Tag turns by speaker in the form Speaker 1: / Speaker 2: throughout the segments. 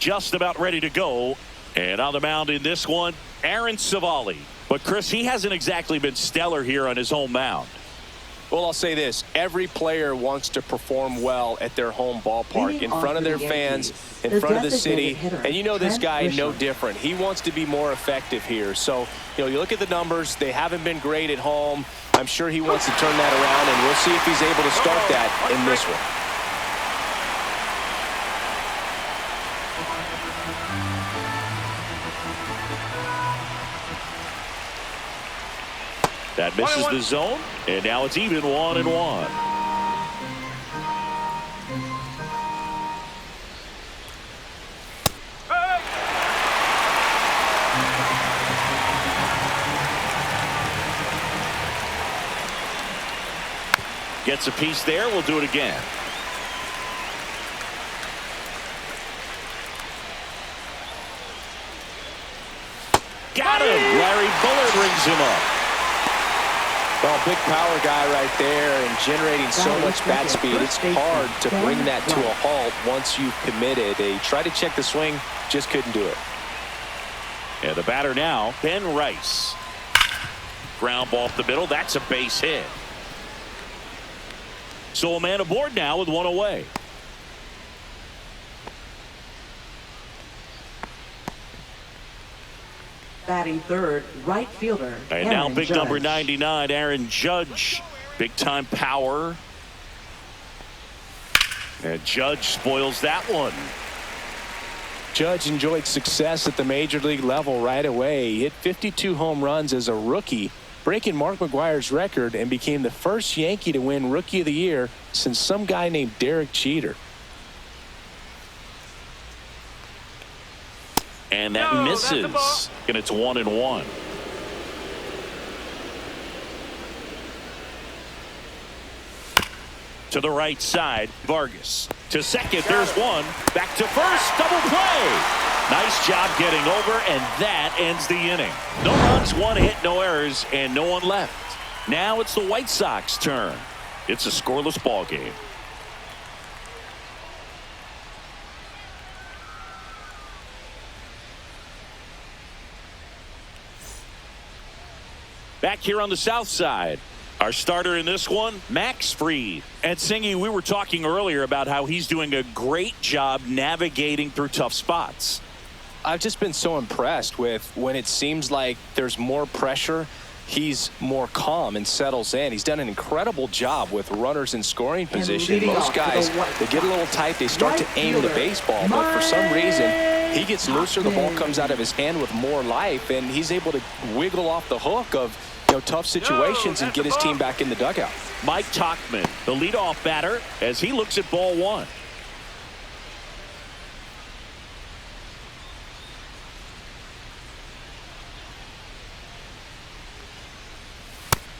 Speaker 1: just about ready to go. And on the mound in this one, Aaron Savali. But Chris, he hasn't exactly been stellar here on his home mound.
Speaker 2: Well, I'll say this. Every player wants to perform well at their home ballpark, in front of their fans, in front of the city. And you know this guy no different. He wants to be more effective here. So, you look at the numbers. They haven't been great at home. I'm sure he wants to turn that around, and we'll see if he's able to start that in this one.
Speaker 1: That misses the zone, and now it's even 1-1. Gets a piece there. We'll do it again. Got him. Larry Bullard rings him up.
Speaker 2: Well, big power guy right there and generating so much bat speed. It's hard to bring that to a halt once you've committed. They tried to check the swing, just couldn't do it.
Speaker 1: And the batter now, Ben Rice. Ground ball up the middle. That's a base hit. So a man aboard now with one away.
Speaker 3: Batting third, right fielder.
Speaker 1: And now big number 99, Aaron Judge. Big time power. And Judge spoils that one.
Speaker 2: Judge enjoyed success at the major league level right away. He hit 52 home runs as a rookie, breaking Mark McGwire's record, and became the first Yankee to win Rookie of the Year since some guy named Derek Jeter.
Speaker 1: And that misses. And it's 1-1. To the right side, Vargas. To second, there's one. Back to first, double play. Nice job getting over, and that ends the inning. No runs, one hit, no errors, and no one left. Now it's the White Sox turn. It's a scoreless ball game. Back here on the south side, our starter in this one, Max Fried. And Singy, we were talking earlier about how he's doing a great job navigating through tough spots.
Speaker 2: I've just been so impressed with when it seems like there's more pressure, he's more calm and settles in. He's done an incredible job with runners in scoring position. Most guys, they get a little tight, they start to aim the baseball, but for some reason, he gets looser, the ball comes out of his hand with more life, and he's able to wiggle off the hook of tough situations and get his team back in the dugout.
Speaker 1: Mike Tauchman, the leadoff batter, as he looks at ball one.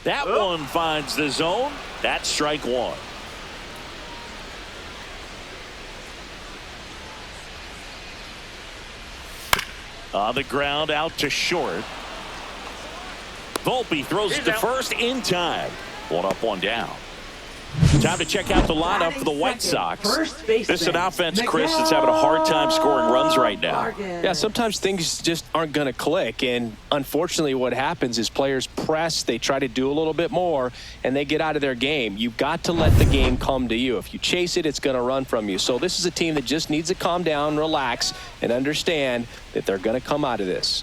Speaker 1: That one finds the zone. That's strike one. On the ground, out to short. Volpe throws it to first in time. One up, one down. Time to check out the lineup for the White Sox. This is an offense, Chris, that's having a hard time scoring runs right now.
Speaker 2: Yeah, sometimes things just aren't going to click, and unfortunately what happens is players press, they try to do a little bit more, and they get out of their game. You've got to let the game come to you. If you chase it, it's going to run from you. So this is a team that just needs to calm down, relax, and understand that they're going to come out of this.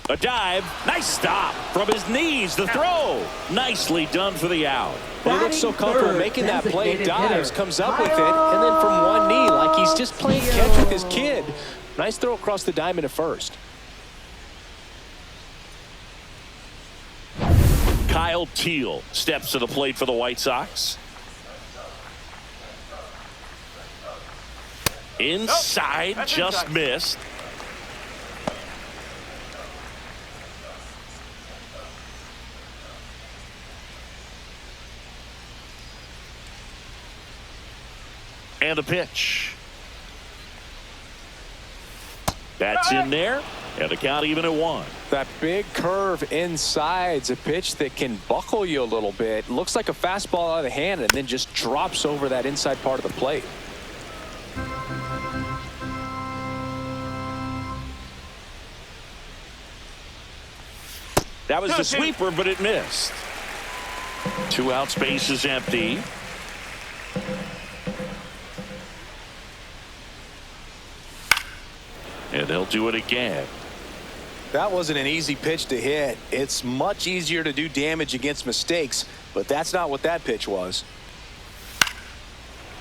Speaker 1: A dive, nice stop from his knees, the throw. Nicely done for the out.
Speaker 2: Well, he looks so comfortable making that play, dives, comes up with it, and then from one knee, like he's just playing catch with his kid. Nice throw across the diamond at first.
Speaker 1: Kyle Teal steps to the plate for the White Sox. Inside, just missed. And a pitch. That's in there. And the count even at 1.
Speaker 2: That big curve inside's a pitch that can buckle you a little bit. Looks like a fastball out of the hand and then just drops over that inside part of the plate.
Speaker 1: That was the sweeper, but it missed. 2 outs, base is empty. And they'll do it again.
Speaker 2: That wasn't an easy pitch to hit. It's much easier to do damage against mistakes, but that's not what that pitch was.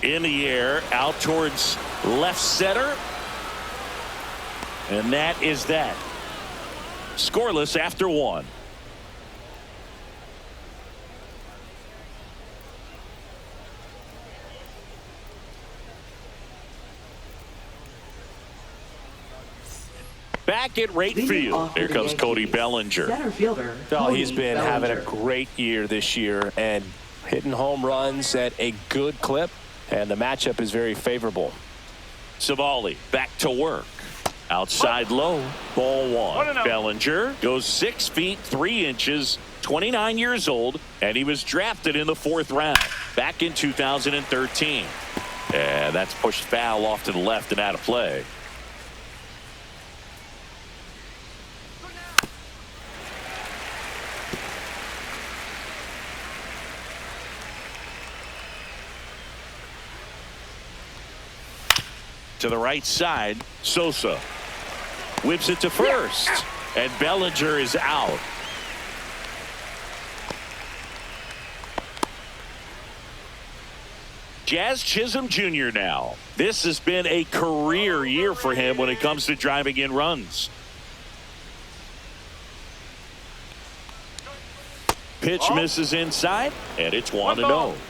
Speaker 1: In the air, out towards left center. And that is that. Scoreless after 1. Back at right field. Here comes Cody Bellinger.
Speaker 3: Center fielder.
Speaker 2: Oh, he's been having a
Speaker 3: Bellinger.
Speaker 2: great year this year and hitting home runs at a good clip, and the matchup is very favorable.
Speaker 1: Savali back to work. Outside low. Ball 1. Bellinger goes 6 feet 3 inches. 29 years old, and he was drafted in the 4th round back in 2013. And that's pushed foul off to the left and out of play. To the right side, Sosa whips it to first, and Bellinger is out. Jazz Chisholm Jr. now. This has been a career year for him when it comes to driving in runs. Pitch misses inside, and it's 1-0.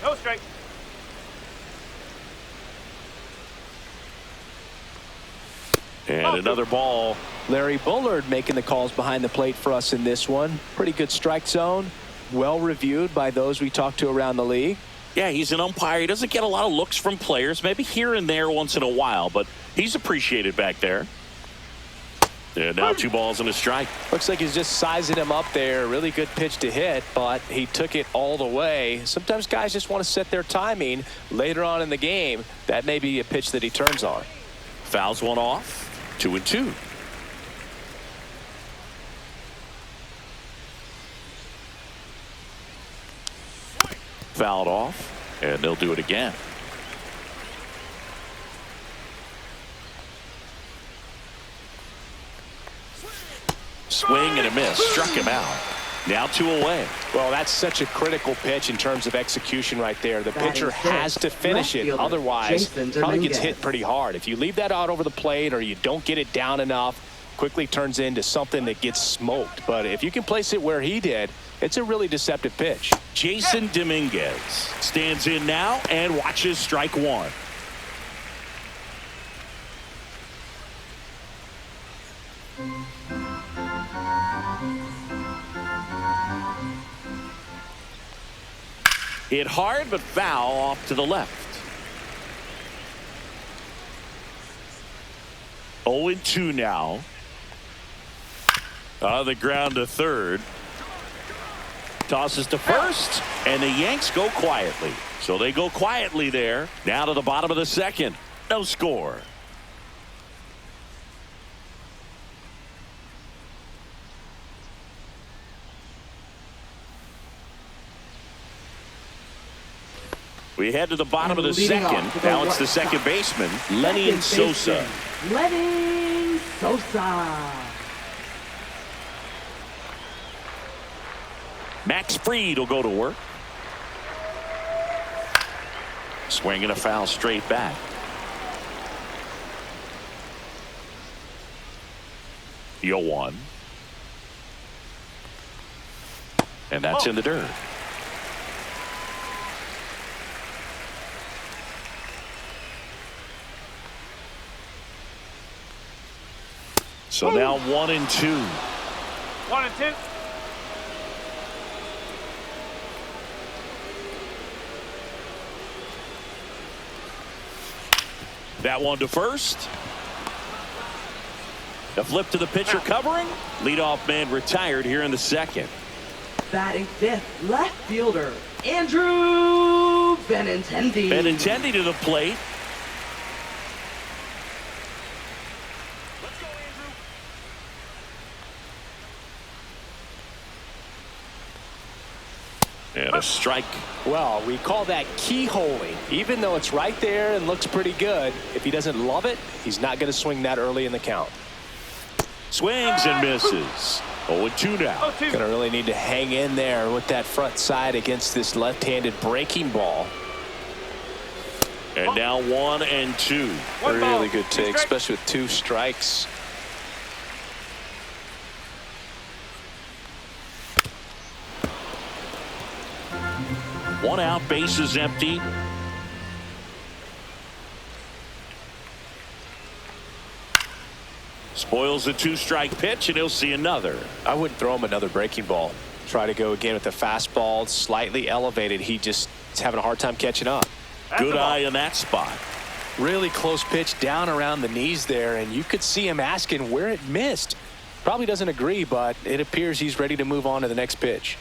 Speaker 4: No strike.
Speaker 1: And another ball.
Speaker 2: Larry Bullard making the calls behind the plate for us in this one. Pretty good strike zone. Well reviewed by those we talked to around the league.
Speaker 1: Yeah, he's an umpire. He doesn't get a lot of looks from players, maybe here and there once in a while, but he's appreciated back there. And now 2 balls and a strike.
Speaker 2: Looks like he's just sizing him up there. Really good pitch to hit, but he took it all the way. Sometimes guys just want to set their timing later on in the game. That may be a pitch that he turns on.
Speaker 1: Fouls one off. 2-2. Fouled off, and they'll do it again. Swing and a miss. Struck him out. Now 2 away.
Speaker 2: Well, that's such a critical pitch in terms of execution right there. The pitcher has to finish it. Otherwise, probably gets hit pretty hard. If you leave that out over the plate or you don't get it down enough, quickly turns into something that gets smoked. But if you can place it where he did, it's a really deceptive pitch.
Speaker 1: Jason Dominguez stands in now and watches strike 1. Hit hard, but foul off to the left. 0-2 now. On the ground to third. Tosses to first, and the Yanks go quietly. So they go quietly there. Now to the bottom of the 2nd. No score. We head to the bottom of the 2nd. Now it's the second baseman, Lenny Sosa.
Speaker 3: Lenny Sosa.
Speaker 1: Max Fried will go to work. Swinging a foul straight back. The 0-1. And that's in the dirt. So now 1-2.
Speaker 4: 1-2.
Speaker 1: That one to first. A flip to the pitcher covering. Leadoff man retired here in the second.
Speaker 3: Batting fifth, left fielder, Andrew Benintendi.
Speaker 1: Benintendi to the plate.
Speaker 4: Let's go, Andrew.
Speaker 1: And a strike.
Speaker 2: Well, we call that keyholing. Even though it's right there and looks pretty good, if he doesn't love it, he's not going to swing that early in the count.
Speaker 1: Swings and misses. 0-2 now.
Speaker 2: Going to really need to hang in there with that front side against this left-handed breaking ball.
Speaker 1: And now 1-2.
Speaker 2: Really good take, especially with 2 strikes.
Speaker 1: One out, bases empty. Spoils the 2-strike pitch, and he'll see another.
Speaker 2: I wouldn't throw him another breaking ball. Try to go again with the fastball, slightly elevated. He just is having a hard time catching up.
Speaker 1: Good eye in that spot.
Speaker 2: Really close pitch down around the knees there, and you could see him asking where it missed. Probably doesn't agree, but it appears he's ready to move on to the next pitch.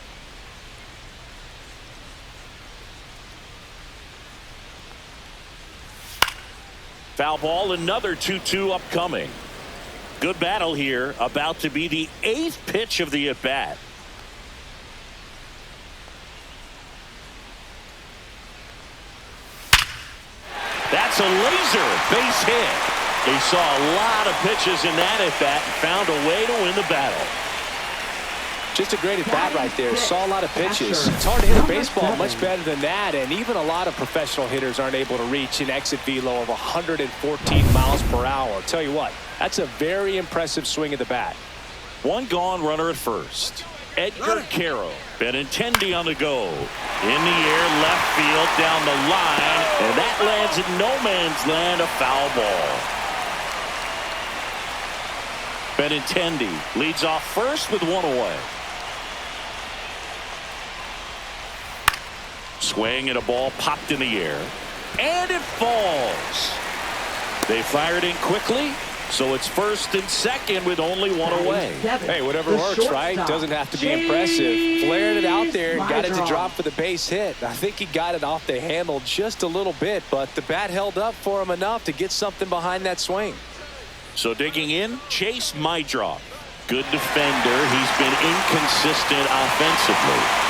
Speaker 1: Foul ball, another 2-2 upcoming. Good battle here, about to be the 8th pitch of the at-bat. That's a laser base hit. He saw a lot of pitches in that at-bat and found a way to win the battle.
Speaker 2: Just a great at-bat right there. Saw a lot of pitches. It's hard to hit a baseball much better than that, and even a lot of professional hitters aren't able to reach an exit velo of 114 miles per hour. I'll tell you what, that's a very impressive swing of the bat.
Speaker 1: One gone, runner at first. Edgar Caro. Benintendi on the go. In the air, left field, down the line, and that lands in no man's land, a foul ball. Benintendi leads off first with 1 away. Swing and a ball popped in the air, and it falls. They fired in quickly, so it's first and second with only 1 away.
Speaker 2: Hey, whatever works, right? Doesn't have to be impressive. Flared it out there and got it to drop for the base hit. I think he got it off the handle just a little bit, but the bat held up for him enough to get something behind that swing.
Speaker 1: So digging in, Chase Mydroff. Good defender. He's been inconsistent offensively.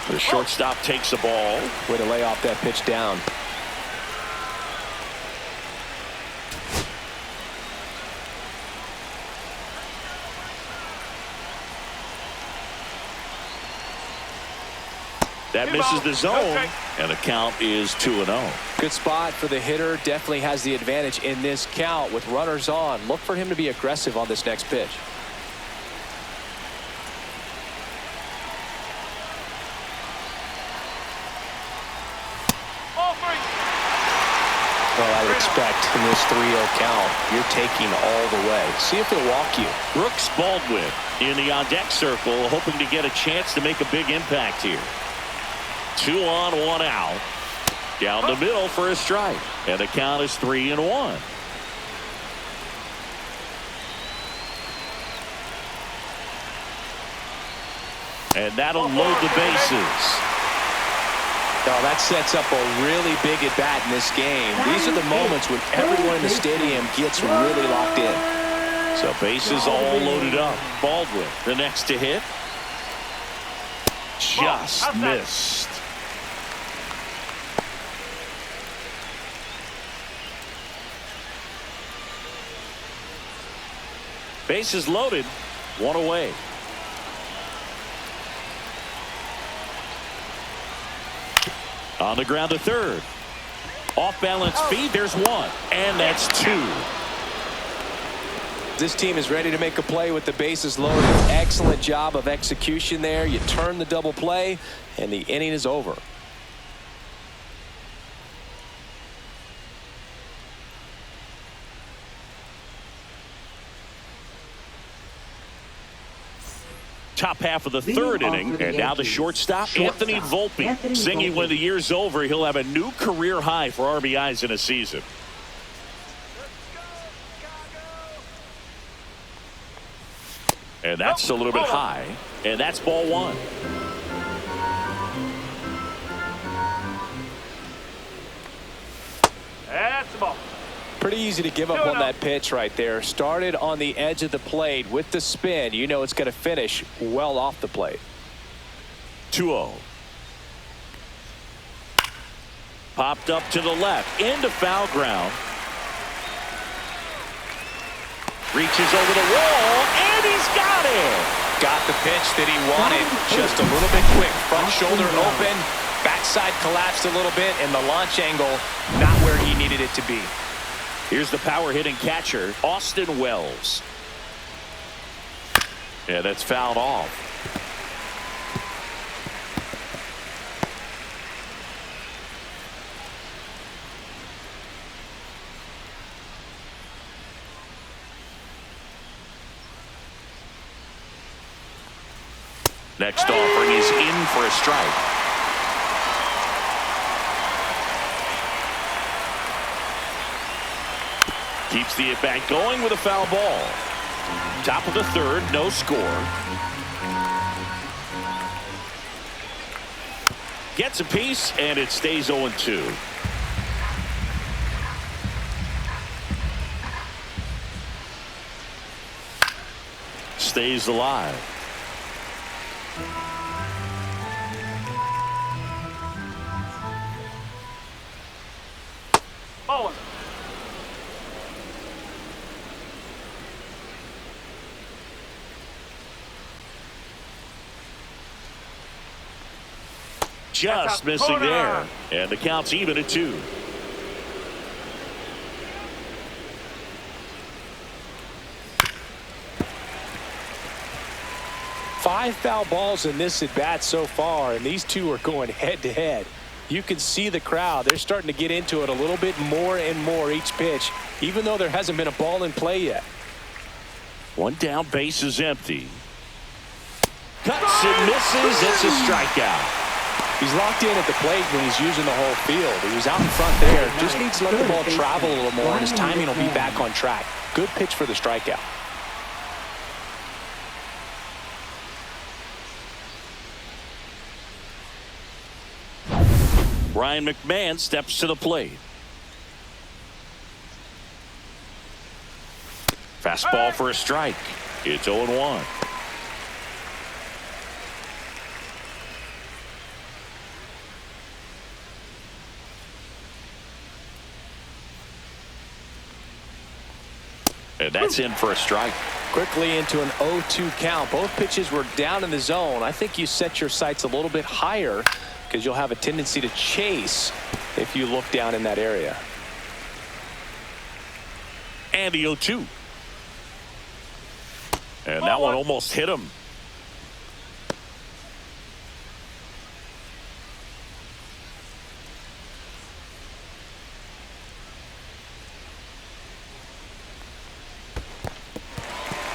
Speaker 1: The shortstop takes the ball.
Speaker 2: Way to lay off that pitch down.
Speaker 1: That misses the zone, and the count is 2-0.
Speaker 2: Good spot for the hitter. Definitely has the advantage in this count with runners on. Look for him to be aggressive on this next pitch. Well, I would expect in this 3-0 count, you're taking all the way. See if he'll walk you.
Speaker 1: Brooks Baldwin in the on-deck circle, hoping to get a chance to make a big impact here. 2 on, 1 out. Down the middle for a strike. And the count is 3-1. And that'll load the bases.
Speaker 2: Oh, that sets up a really big at bat in this game. These are the moments when everyone in the stadium gets really locked in.
Speaker 1: So bases all loaded up. Baldwin, the next to hit. Just missed. Bases loaded, 1 away. On the ground to third. Off balance feed, there's 1, and that's 2.
Speaker 2: This team is ready to make a play with the bases loaded. Excellent job of execution there. You turn the double play, and the inning is over.
Speaker 1: Top half of the
Speaker 3: Leading
Speaker 1: third
Speaker 3: off
Speaker 1: inning,
Speaker 3: for the
Speaker 1: and now the
Speaker 3: Yankees,
Speaker 1: shortstop, Anthony Volpe.
Speaker 3: Anthony
Speaker 1: Singing
Speaker 3: Volpe.
Speaker 1: when the year's over, he'll have a new career high for RBIs in a season. And that's a little bit high, and that's ball one.
Speaker 4: That's the ball.
Speaker 2: Pretty easy to give up on that pitch right there. Started on the edge of the plate with the spin. You know it's going to finish well off the plate.
Speaker 1: 2-0. Popped up to the left, into foul ground. Reaches over the wall, and he's got it.
Speaker 2: Got the pitch that he wanted. Just a little bit quick. Front shoulder open. Backside collapsed a little bit, and the launch angle not where he needed it to be.
Speaker 1: Here's the power hitting catcher, Austin Wells. Yeah, that's fouled off. Next offering is in for a strike. Keeps the at-bat going with a foul ball. Top of the third, no score. Gets a piece, and it stays 0-2. Stays alive.
Speaker 4: Ball one.
Speaker 1: Just missing there. And the count's even at 2.
Speaker 2: Five foul balls in this at-bat so far, and these two are going head-to-head. You can see the crowd. They're starting to get into it a little bit more and more each pitch, even though there hasn't been a ball in play yet.
Speaker 1: One down, base is empty. Cuts and misses. It's a strikeout.
Speaker 2: He's locked in at the plate when he's using the whole field. He was out in front there. Just needs to let the ball travel a little more, and his timing will be back on track. Good pitch for the strikeout.
Speaker 1: Ryan McMahon steps to the plate. Fastball for a strike. It's 0-1. And that's in for a strike.
Speaker 2: Quickly into an 0-2 count. Both pitches were down in the zone. I think you set your sights a little bit higher because you'll have a tendency to chase if you look down in that area.
Speaker 1: And the 0-2. And that one almost hit him.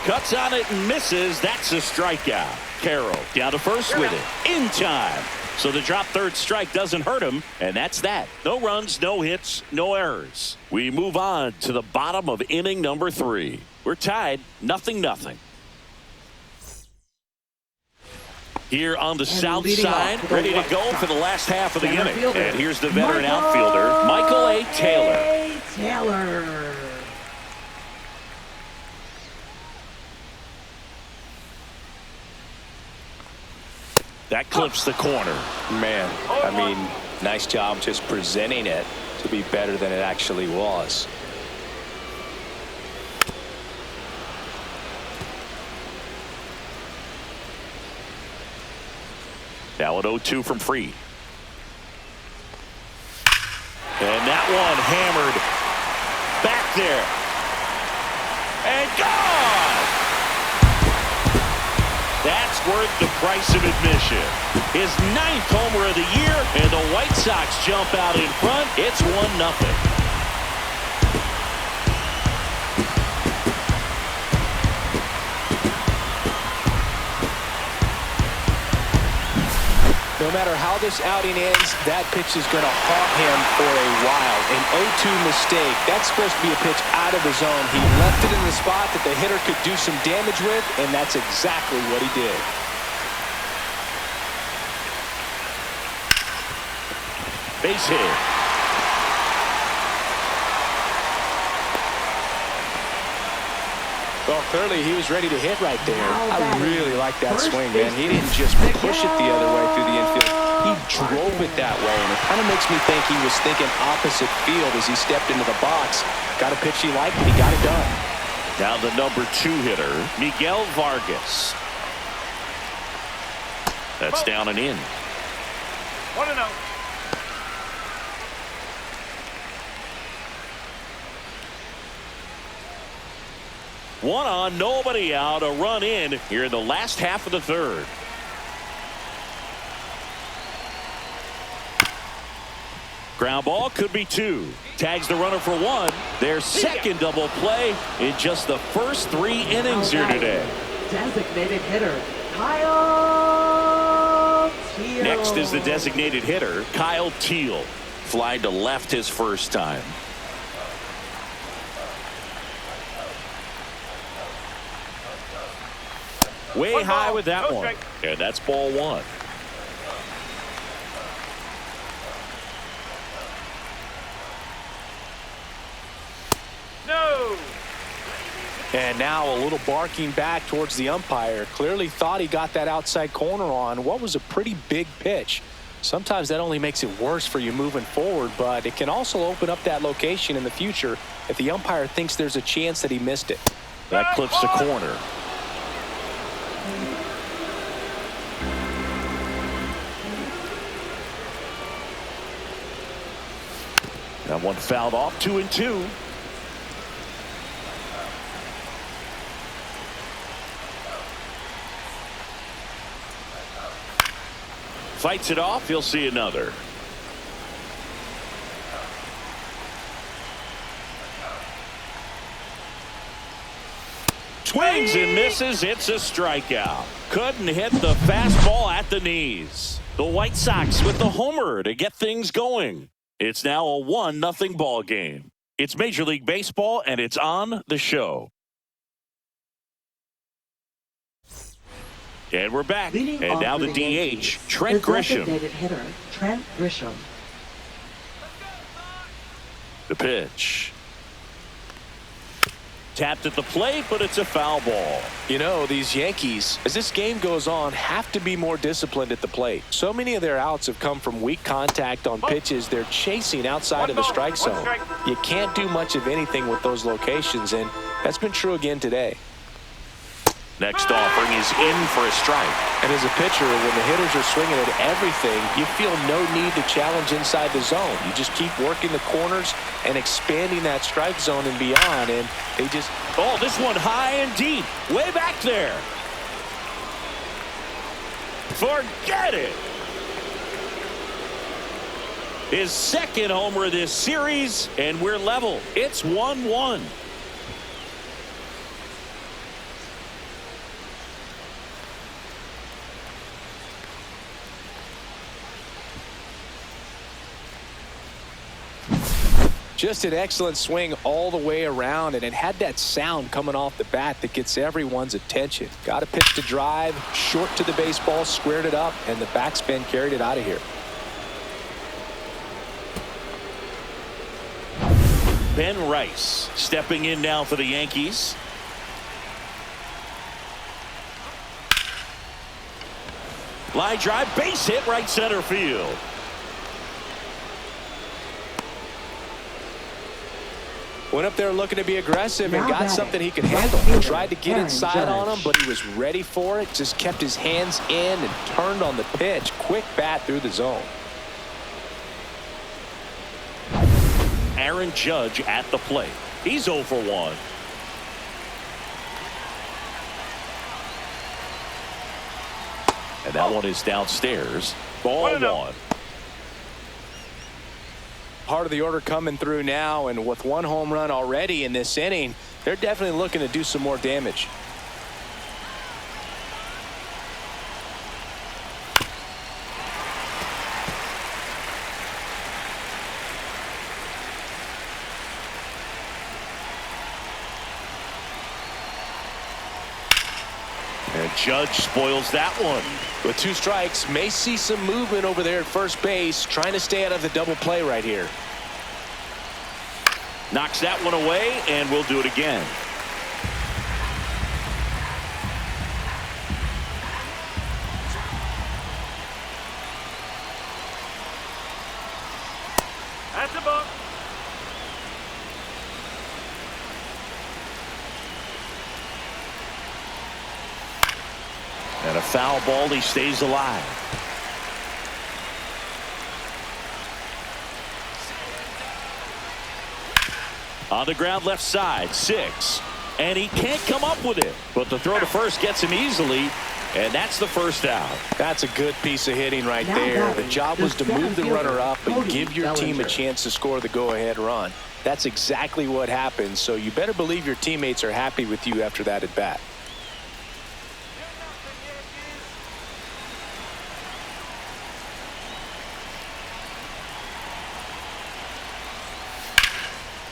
Speaker 1: Cuts on it and misses. That's a strikeout. Carroll down to first with it. In time. So the drop third strike doesn't hurt him. And that's that. No runs, no hits, no errors. We move on to the bottom of inning number 3. We're tied 0-0. Here on the south side, ready to go for the last half of the inning. And here's the veteran outfielder, Michael A. Taylor. That clips the corner.
Speaker 2: Man, I mean, nice job just presenting it to be better than it actually was.
Speaker 1: Now at 0-2 from Freed. And that one hammered back there. And gone! That's worth the price of admission. His 9th homer of the year, and the White Sox jump out in front. It's 1-0.
Speaker 2: No matter how this outing ends, that pitch is going to haunt him for a while. An 0-2 mistake. That's supposed to be a pitch out of the zone. He left it in the spot that the hitter could do some damage with, and that's exactly what he did.
Speaker 1: Base hit.
Speaker 2: Well, clearly he was ready to hit right there. I really like that swing, man. He didn't just push it the other way through the infield. He drove it that way, and it kind of makes me think he was thinking opposite field as he stepped into the box. Got a pitch he liked, and he got it done.
Speaker 1: Now the number 2 hitter, Miguel Vargas. That's down and in.
Speaker 4: 1-0.
Speaker 1: One on, nobody out, a run in here in the last half of the third. Ground ball could be 2. Tags the runner for 1. Their second double play in just the first 3 innings here today.
Speaker 3: Designated hitter, Kyle Teal.
Speaker 1: Next is the designated hitter, Kyle Teal. Fly to left his first time. Way high with that one. And that's ball 1.
Speaker 4: No.
Speaker 2: And now a little barking back towards the umpire. Clearly thought he got that outside corner on what was a pretty big pitch. Sometimes that only makes it worse for you moving forward, but it can also open up that location in the future if the umpire thinks there's a chance that he missed it.
Speaker 1: That clips the corner. That one fouled off. 2-2. Fights it off. He'll see another. Swings and misses. It's a strikeout. Couldn't hit the fastball at the knees. The White Sox with the homer to get things going. It's now a 1-0 ball game. It's Major League Baseball, and it's on the show. And we're back.
Speaker 3: Leading
Speaker 1: And now
Speaker 3: off
Speaker 1: the
Speaker 3: for
Speaker 1: DH,
Speaker 3: Yankees,
Speaker 1: Trent
Speaker 3: the
Speaker 1: Grisham.
Speaker 3: designated hitter, Trent Grisham.
Speaker 1: The pitch. Tapped at the plate, but it's a foul ball.
Speaker 2: You know, these Yankees, as this game goes on, have to be more disciplined at the plate. So many of their outs have come from weak contact on pitches they're chasing outside of the strike zone. You can't do much of anything with those locations, and that's been true again today.
Speaker 1: Next offering is in for a strike.
Speaker 2: And as a pitcher, when the hitters are swinging at everything, you feel no need to challenge inside the zone. You just keep working the corners and expanding that strike zone and beyond, and they just...
Speaker 1: Oh, this one high and deep. Way back there. Forget it. His second homer of this series, and we're level. It's 1-1.
Speaker 2: Just an excellent swing all the way around, and it had that sound coming off the bat that gets everyone's attention. Got a pitch to drive, short to the baseball, squared it up, and the backspin carried it out of here.
Speaker 1: Ben Rice stepping in now for the Yankees. Line drive, base hit, right center field.
Speaker 2: Went up there looking to be aggressive and
Speaker 3: Now
Speaker 2: got
Speaker 3: batting,
Speaker 2: something he could
Speaker 3: right
Speaker 2: handle.
Speaker 3: fielder,
Speaker 2: Tried to get
Speaker 3: Aaron
Speaker 2: inside on him,
Speaker 3: Judge.
Speaker 2: but he was ready for it. Just kept his hands in and turned on the pitch. Quick bat through the zone.
Speaker 1: Aaron Judge at the plate. He's 0 for 1. And that one is downstairs. Ball 1.
Speaker 2: Part of the order coming through now, and with one home run already in this inning, they're definitely looking to do some more damage.
Speaker 1: And Judge spoils that one.
Speaker 2: With 2 strikes, may see some movement over there at first base, trying to stay out of the double play right here.
Speaker 1: Knocks that one away, and we'll do it again.
Speaker 4: That's a ball.
Speaker 1: And a foul ball. He stays alive. On the ground left side, 6. And he can't come up with it. But the throw to first gets him easily. And that's the first out.
Speaker 2: That's a good piece of hitting right there. The job was to move the runner up and give your team a chance to score the go-ahead run. That's exactly what happened. So you better believe your teammates are happy with you after that at bat.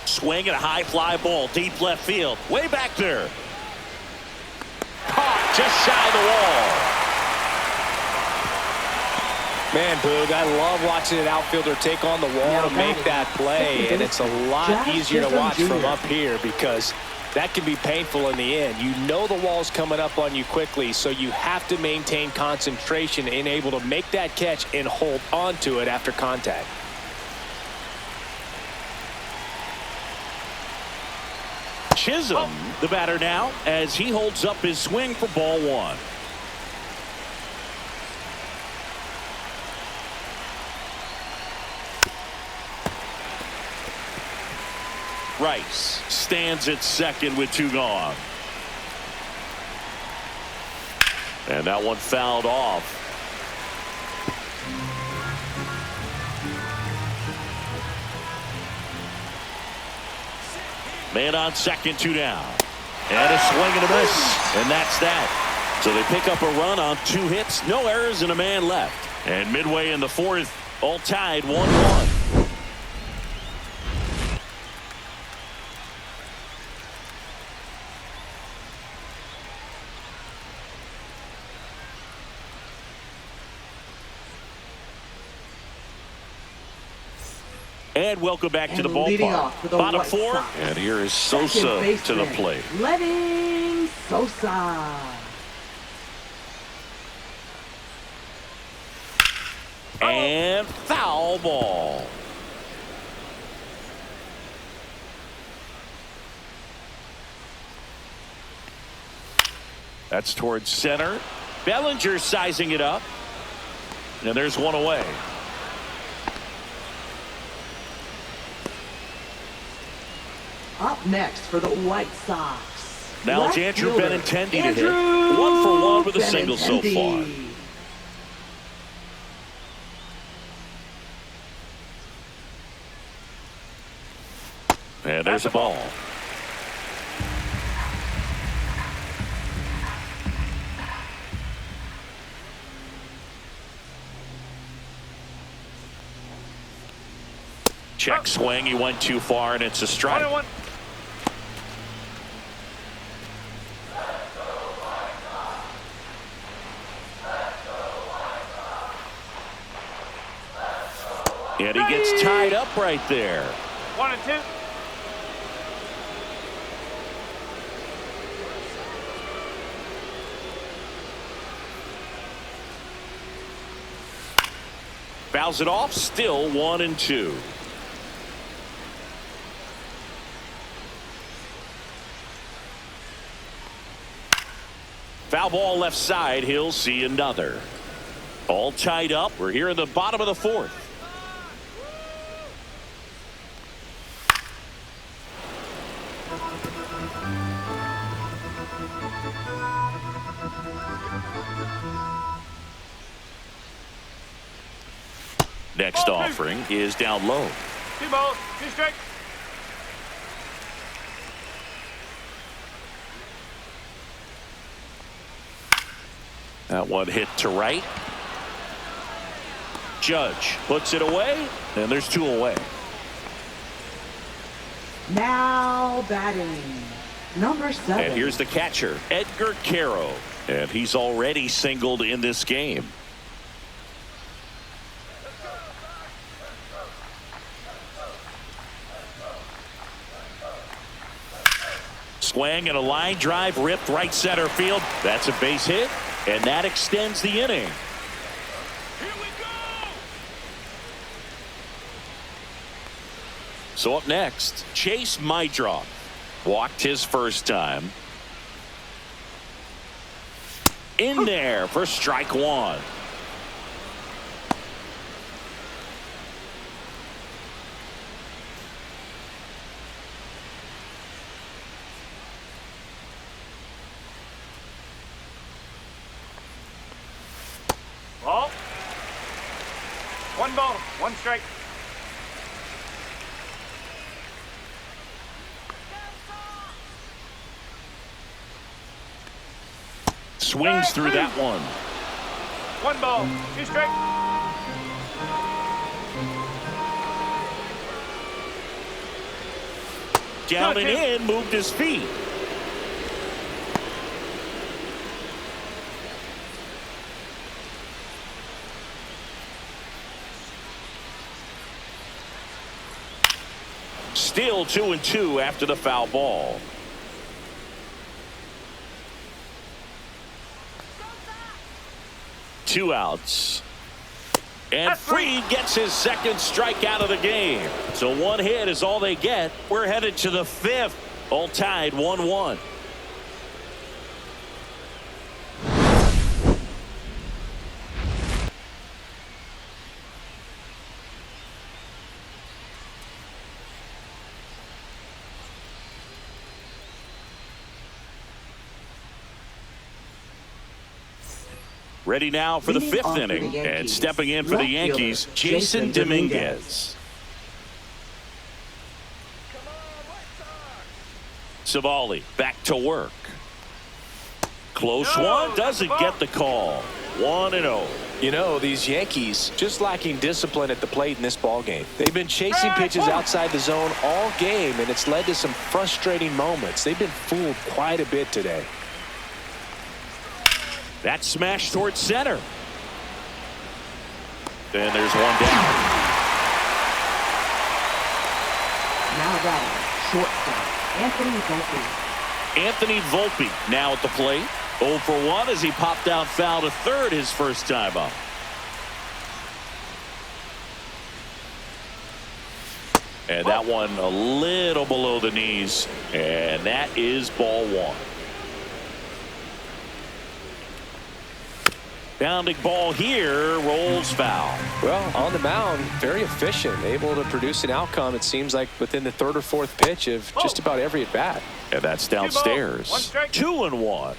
Speaker 1: Swing and a high fly ball deep left field. Way back there. Caught just shy of the wall.
Speaker 2: Man, Boog, I love watching an outfielder take on the wall to make that play. And it's a lot easier to watch from up here because that can be painful in the end. You know the wall's coming up on you quickly, so you have to maintain concentration and able to make that catch and hold on to it after contact.
Speaker 1: Chisholm, the batter now, as he holds up his swing for ball 1. Rice stands at second with 2 gone. And that one fouled off. Man on second, 2 down. And a swing and a miss. And that's that. So they pick up a run on 2 hits, no errors, and a man left. And midway in the 4th, all tied 1-1. And welcome back to the ballpark. Bottom 4. And here is Sosa to the plate.
Speaker 3: Letting Sosa.
Speaker 1: And foul ball. That's towards center. Bellinger sizing it up. And there's one away.
Speaker 3: Up next for the White Sox.
Speaker 1: Now it's Andrew Benintendi to hit. 1 for 1 with a single so far. And there's a ball. Check swing. He went too far, and it's a strike.
Speaker 4: 1-1.
Speaker 1: And he gets tied up right there.
Speaker 4: 1-2.
Speaker 1: Fouls it off. Still 1-2. Foul ball left side. He'll see another. All tied up. We're here in the bottom of the 4th. Next offering is down low.
Speaker 4: 2 balls, 2 strikes.
Speaker 1: That one hit to right. Judge puts it away, and there's 2 away.
Speaker 3: Now batting, number 7.
Speaker 1: And here's the catcher, Edgar Caro. And he's already singled in this game. Swing and a line drive ripped right center field. That's a base hit, and that extends the inning.
Speaker 4: Here we go!
Speaker 1: So up next, Chase Mydroff. Walked his first time. In there for strike one.
Speaker 4: Ball. One ball, one strike.
Speaker 1: Swings through that one.
Speaker 4: One ball, two strike.
Speaker 1: Down and in, moved his feet. Still 2-2 after the foul ball. Two outs. And Fried gets his second strikeout of the game. So one hit is all they get. We're headed to the fifth. All tied 1-1. Ready now for the fifth inning, and stepping in for the Yankees, Jason Dominguez. Savali back to work. Close one, doesn't get the call. 1-0.
Speaker 2: You know, these Yankees just lacking discipline at the plate in this ball game. They've been chasing pitches outside the zone all game, and it's led to some frustrating moments. They've been fooled quite a bit today.
Speaker 1: That smash towards center. Then there's one down.
Speaker 3: Now batting, shortstop, Anthony Volpe.
Speaker 1: Anthony Volpe now at the plate. 0 for 1 as he popped out foul to third his first time up. And that one a little below the knees. And that is ball one. Bounding ball here, rolls foul.
Speaker 2: Well, on the mound, very efficient, able to produce an outcome, it seems like, within the third or fourth pitch of just about every at bat.
Speaker 1: And that's downstairs. 2-1.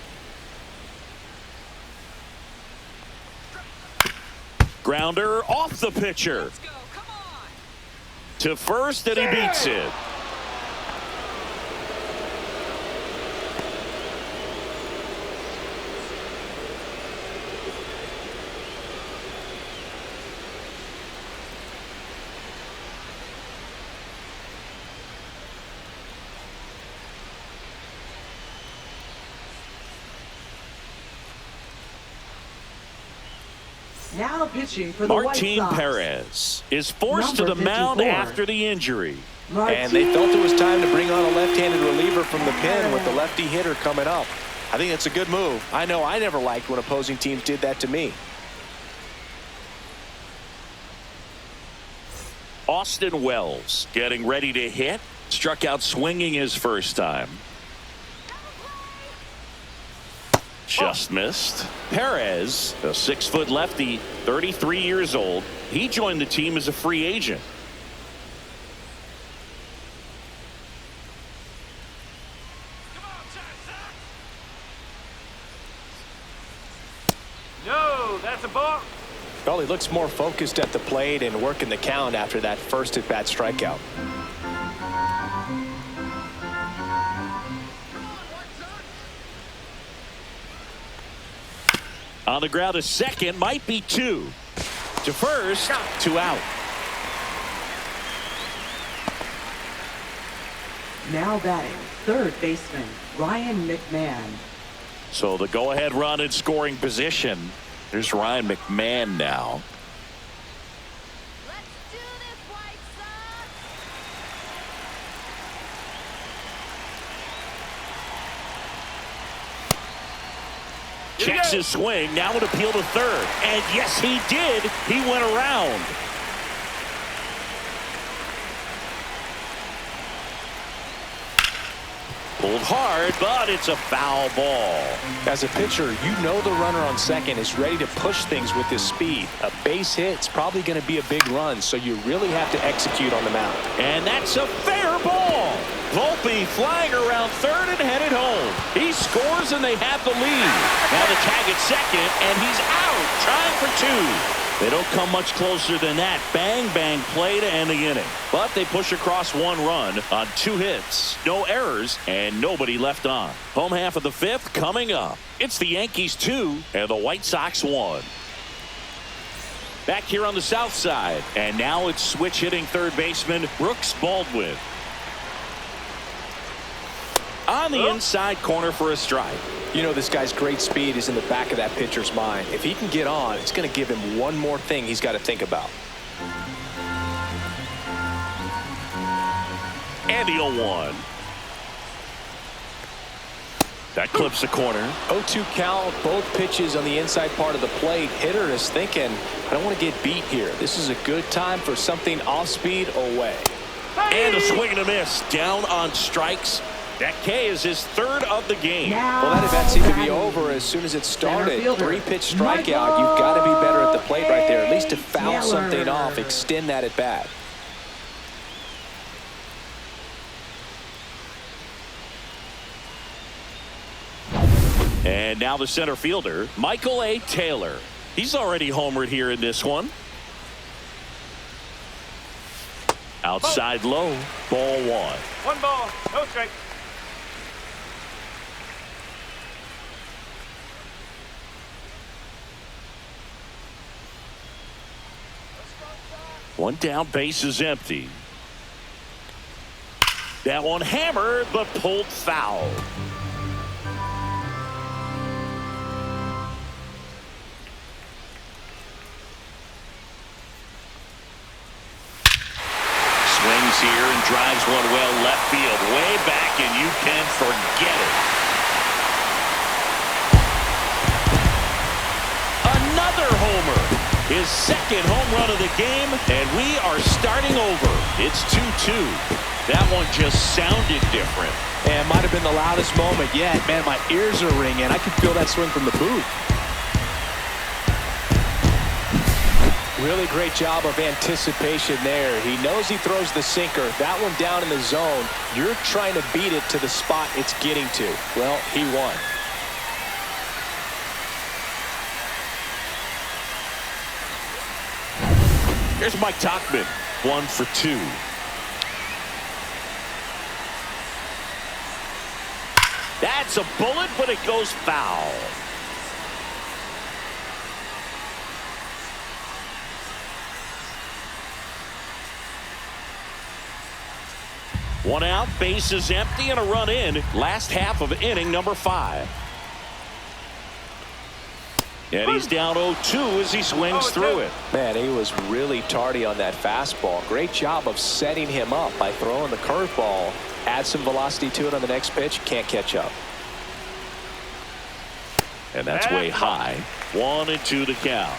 Speaker 1: Grounder off the pitcher. To first, and he beats it.
Speaker 3: Now pitching for the White
Speaker 1: Martin
Speaker 3: Sox.
Speaker 1: Perez is forced
Speaker 3: Number
Speaker 1: to the mound
Speaker 3: 54.
Speaker 1: after the injury.
Speaker 2: And they felt it was time to bring on a left-handed reliever from the pen with the lefty hitter coming up. I think it's a good move. I know I never liked when opposing teams did that to me.
Speaker 1: Austin Wells getting ready to hit. Struck out swinging his first time. Just missed. Perez, a 6-foot lefty, 33 years old. He joined the team as a free agent.
Speaker 4: No, that's a ball.
Speaker 2: Well, he looks more focused at the plate and working the count after that first at-bat strikeout.
Speaker 1: On the ground to second, might be two. To first, 2 out.
Speaker 3: Now batting, third baseman, Ryan McMahon.
Speaker 1: So the go-ahead run in scoring position. There's Ryan McMahon now.
Speaker 5: Let's do this, White Sox!
Speaker 1: Checks his swing. Now an appeal to third. And yes, he did. He went around. Pulled hard, but it's a foul ball.
Speaker 2: As a pitcher, you know the runner on second is ready to push things with his speed. A base hit's probably going to be a big run, so you really have to execute on the mound.
Speaker 1: And that's a fair ball. Volpe flying around third and headed home. He scores and they have the lead. Now the tag at second, and he's out, trying for two. They don't come much closer than that. Bang, bang play to end the inning. But they push across one run on 2 hits. No errors and nobody left on. Home half of the 5th coming up. It's the Yankees 2 and the White Sox 1. Back here on the south side. And now it's switch hitting third baseman Brooks Baldwin. On the inside corner for a strike.
Speaker 2: You know, this guy's great speed is in the back of that pitcher's mind. If he can get on, it's going to give him one more thing he's got to think about.
Speaker 1: And the 0-1. That clips the corner.
Speaker 2: 0-2 count, both pitches on the inside part of the plate. Hitter is thinking, I don't want to get beat here. This is a good time for something off speed away.
Speaker 1: And a swing and a miss. Down on strikes. That K is his 3rd of the game.
Speaker 2: Well, that event seemed to be over as soon as it started. 3-pitch strikeout. You've got to be better at the plate right there, at least to foul something off, extend that at bat.
Speaker 1: And now the center fielder, Michael A. Taylor. He's already homered here in this one. Outside low, ball 1.
Speaker 4: 1 ball, no strike.
Speaker 1: One down, base is empty. That one hammered, but pulled foul. Swings here and drives one well left field, way back, and you can forget it. Another homer. His 2nd home run of the game, and we are starting over. It's 2-2. That one just sounded different.
Speaker 2: And it might have been the loudest moment yet. Man, my ears are ringing. I can feel that swing from the booth. Really great job of anticipation there. He knows he throws the sinker. That one down in the zone. You're trying to beat it to the spot it's getting to. Well, he won.
Speaker 1: Here's Mike Tauchman, 1 for 2. That's a bullet, but it goes foul. One out, base is empty, and a run in. Last half of inning number 5. And he's down 0-2 as he swings through it.
Speaker 2: Man, he was really tardy on that fastball. Great job of setting him up by throwing the curveball. Add some velocity to it on the next pitch. Can't catch up.
Speaker 1: And that's way high. 1-2 the count.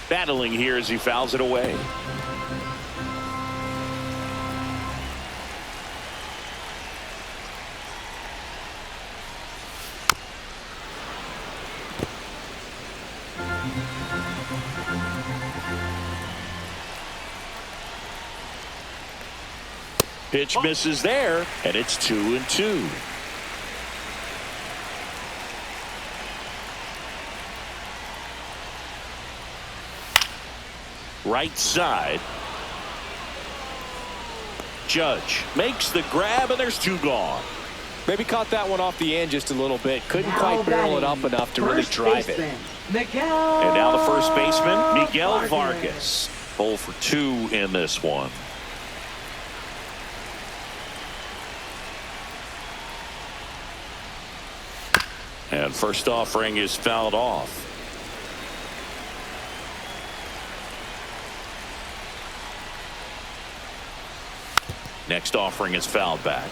Speaker 1: Battling here as he fouls it away. Pitch misses there, and it's 2-2. Right side. Judge makes the grab, and there's 2 gone.
Speaker 2: Maybe caught that one off the end just a little bit. Couldn't quite barrel it up enough to really drive it.
Speaker 1: And now the first baseman, Miguel Vargas. 0 for 2 in this one. And first offering is fouled off. Next offering is fouled back.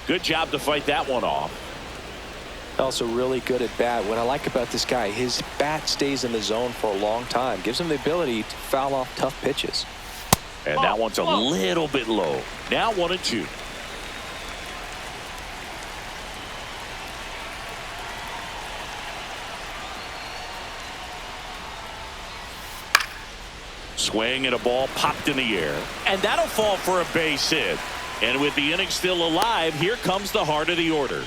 Speaker 1: Good job to fight that one off.
Speaker 2: Also really good at bat. What I like about this guy, his bat stays in the zone for a long time. Gives him the ability to foul off tough pitches.
Speaker 1: And that one's a little bit low. Now 1-2. Swing and a ball popped in the air. And that'll fall for a base hit. And with the inning still alive, here comes the heart of the order.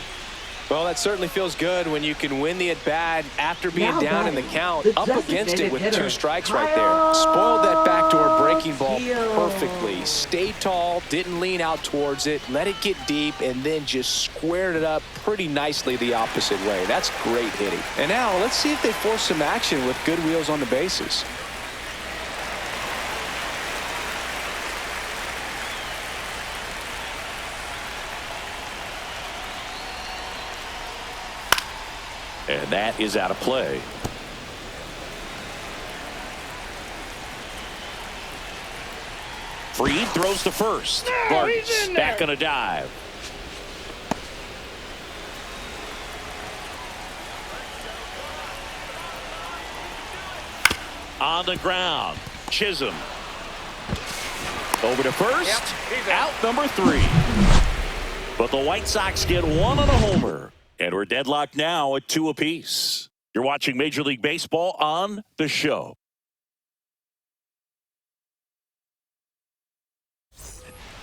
Speaker 2: Well, that certainly feels good when you can win the at-bat after being
Speaker 3: Now
Speaker 2: down in the
Speaker 3: batting,
Speaker 2: count,
Speaker 3: the
Speaker 2: up against it with
Speaker 3: designated
Speaker 2: 2
Speaker 3: hitter,
Speaker 2: strikes right there. Spoiled that backdoor breaking ball
Speaker 3: Partido.
Speaker 2: perfectly. Stayed tall, didn't lean out towards it, let it get deep, and then just squared it up pretty nicely the opposite way. That's great hitting. And now let's see if they force some action with good wheels on the bases.
Speaker 1: And that is out of play. Freed throws to first. Vargas back on a dive. On the ground. Chisholm. Over to first. Out number 3. But the White Sox get one on a homer. And we're deadlocked now at 2 apiece. You're watching Major League Baseball on The Show.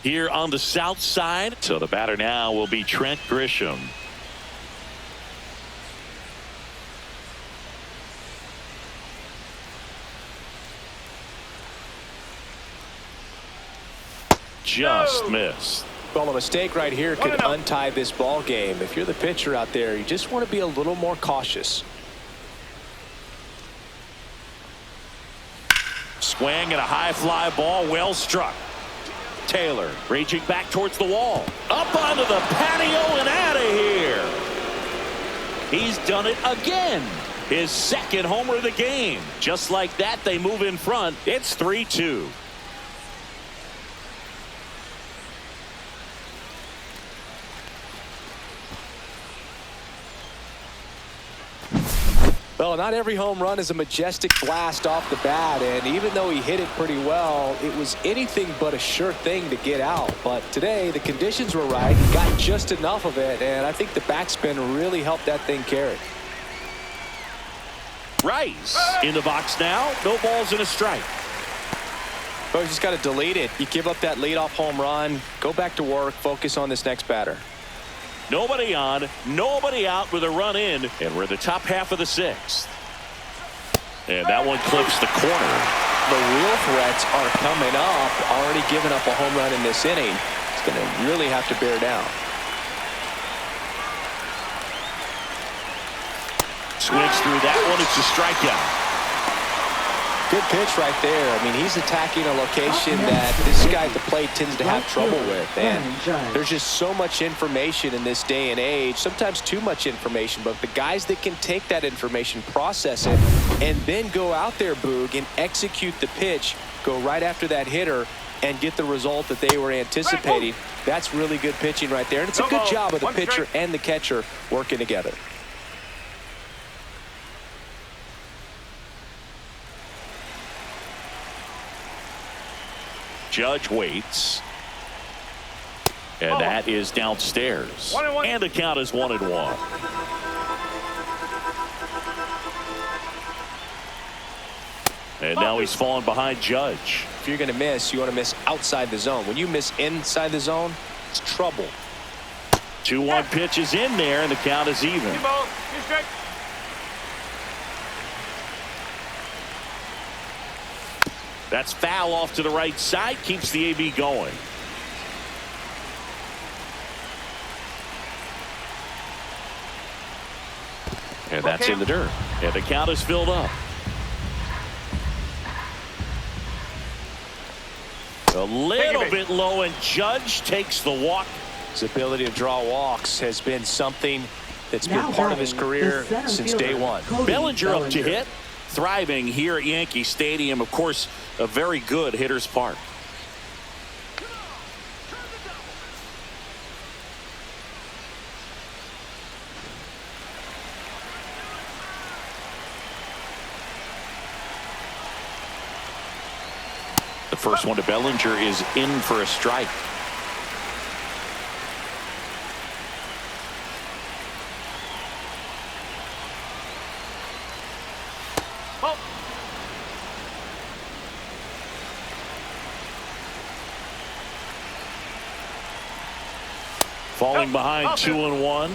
Speaker 1: Here on the south side. So the batter now will be Trent Grisham. Just missed.
Speaker 2: Well, a mistake right here could untie this ball game. If you're the pitcher out there, you just want to be a little more cautious.
Speaker 1: Swing and a high fly ball, well struck. Taylor raging back towards the wall. Up onto the patio and out of here. He's done it again. His second homer of the game. Just like that, they move in front. It's 3-2.
Speaker 2: Well, not every home run is a majestic blast off the bat, and even though he hit it pretty well, it was anything but a sure thing to get out. But today, the conditions were right. He got just enough of it, and I think the backspin really helped that thing carry.
Speaker 1: Rice in the box now. No balls and a strike.
Speaker 2: But you just got to delete it. You give up that leadoff home run, go back to work, focus on this next batter.
Speaker 1: Nobody on, nobody out with a run in, and we're in the top half of the 6th. And that one clips the corner.
Speaker 2: The real threats are coming up. Already given up a home run in this inning. It's going to really have to bear down.
Speaker 1: Swings through that one. It's a strikeout.
Speaker 2: Good pitch right there. I mean, he's attacking a location that this guy at the plate tends to have trouble with. And there's just so much information in this day and age, sometimes too much information. But the guys that can take that information, process it, and then go out there, Boog, and execute the pitch, go right after that hitter, and get the result that they were anticipating, that's really good pitching right there. And it's a good job of the pitcher and the catcher working together.
Speaker 1: Judge waits. And that is downstairs.
Speaker 4: 1-1.
Speaker 1: And the count is 1-1. And now he's fallen behind Judge.
Speaker 2: If you're going to miss, you want to miss outside the zone. When you miss inside the zone, it's trouble.
Speaker 1: 2-1 pitch is in there, and the count is even. That's foul off to the right side. Keeps the AB going. And that's in the dirt. And the count is filled up. A little bit low, and Judge takes the walk.
Speaker 2: His ability to draw walks has been something that's been
Speaker 3: Now
Speaker 2: part of his
Speaker 3: batting,
Speaker 2: career
Speaker 3: the center
Speaker 2: since
Speaker 3: fielder,
Speaker 2: day one.
Speaker 1: Bellinger up to hit. Thriving here at Yankee Stadium. Of course, a very good hitter's park. The first one to Bellinger is in for a strike. Falling behind 2-1.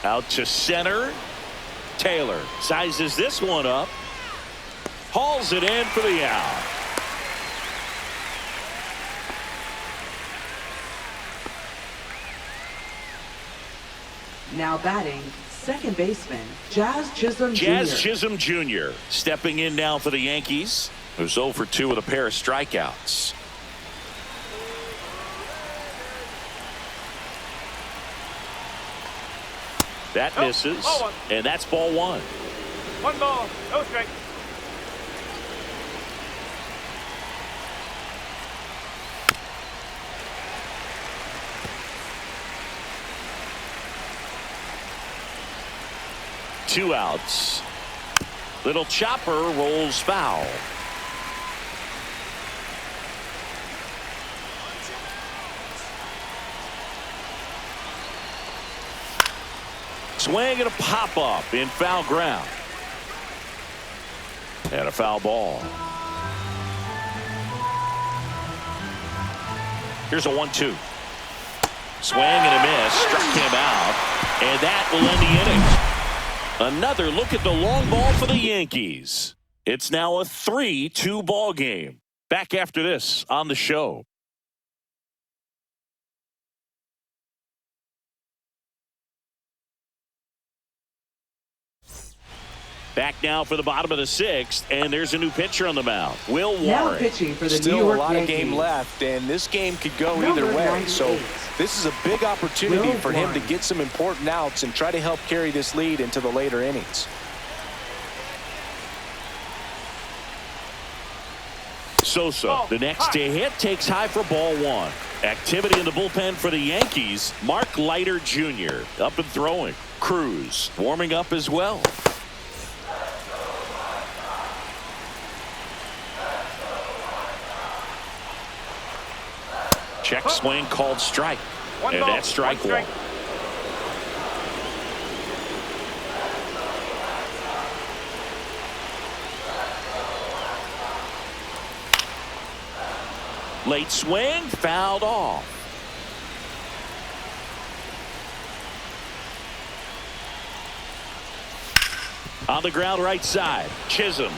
Speaker 1: Out to center. Taylor sizes this one up. Hauls it in for the out.
Speaker 3: Now batting, second baseman, Jazz Chisholm Jr.
Speaker 1: Jazz Chisholm Jr. stepping in now for the Yankees, who's 0 for 2 with a pair of strikeouts. That misses, and that's ball one.
Speaker 4: 1 ball, no strike.
Speaker 1: Two outs. Little chopper rolls foul. Swing and a pop up in foul ground. And a foul ball. Here's a 1-2. Swing and a miss. Struck him out. And that will end the inning. Another look at the long ball for the Yankees. It's now a 3-2 ball game. Back after this on the show. Back now for the bottom of the sixth, and there's a new pitcher on the mound. Will
Speaker 3: Now
Speaker 1: Warren.
Speaker 3: pitching for the
Speaker 2: Still
Speaker 3: New York
Speaker 2: a lot
Speaker 3: Yankees.
Speaker 2: of game left, and this game could go
Speaker 3: Number
Speaker 2: either way.
Speaker 3: 98.
Speaker 2: So this is a big opportunity
Speaker 3: Will
Speaker 2: for him to
Speaker 3: Warren.
Speaker 2: get some important outs and try to help carry this lead into the later innings.
Speaker 1: Sosa, the next to hit, takes high for ball one. Activity in the bullpen for the Yankees. Mark Leiter Jr. up and throwing. Cruz warming up as well. Check swing called strike.
Speaker 4: One
Speaker 1: And
Speaker 4: ball,
Speaker 1: that's strike
Speaker 4: one
Speaker 1: one.
Speaker 4: strike.
Speaker 1: Late swing, fouled off. On the ground right side, Chisholm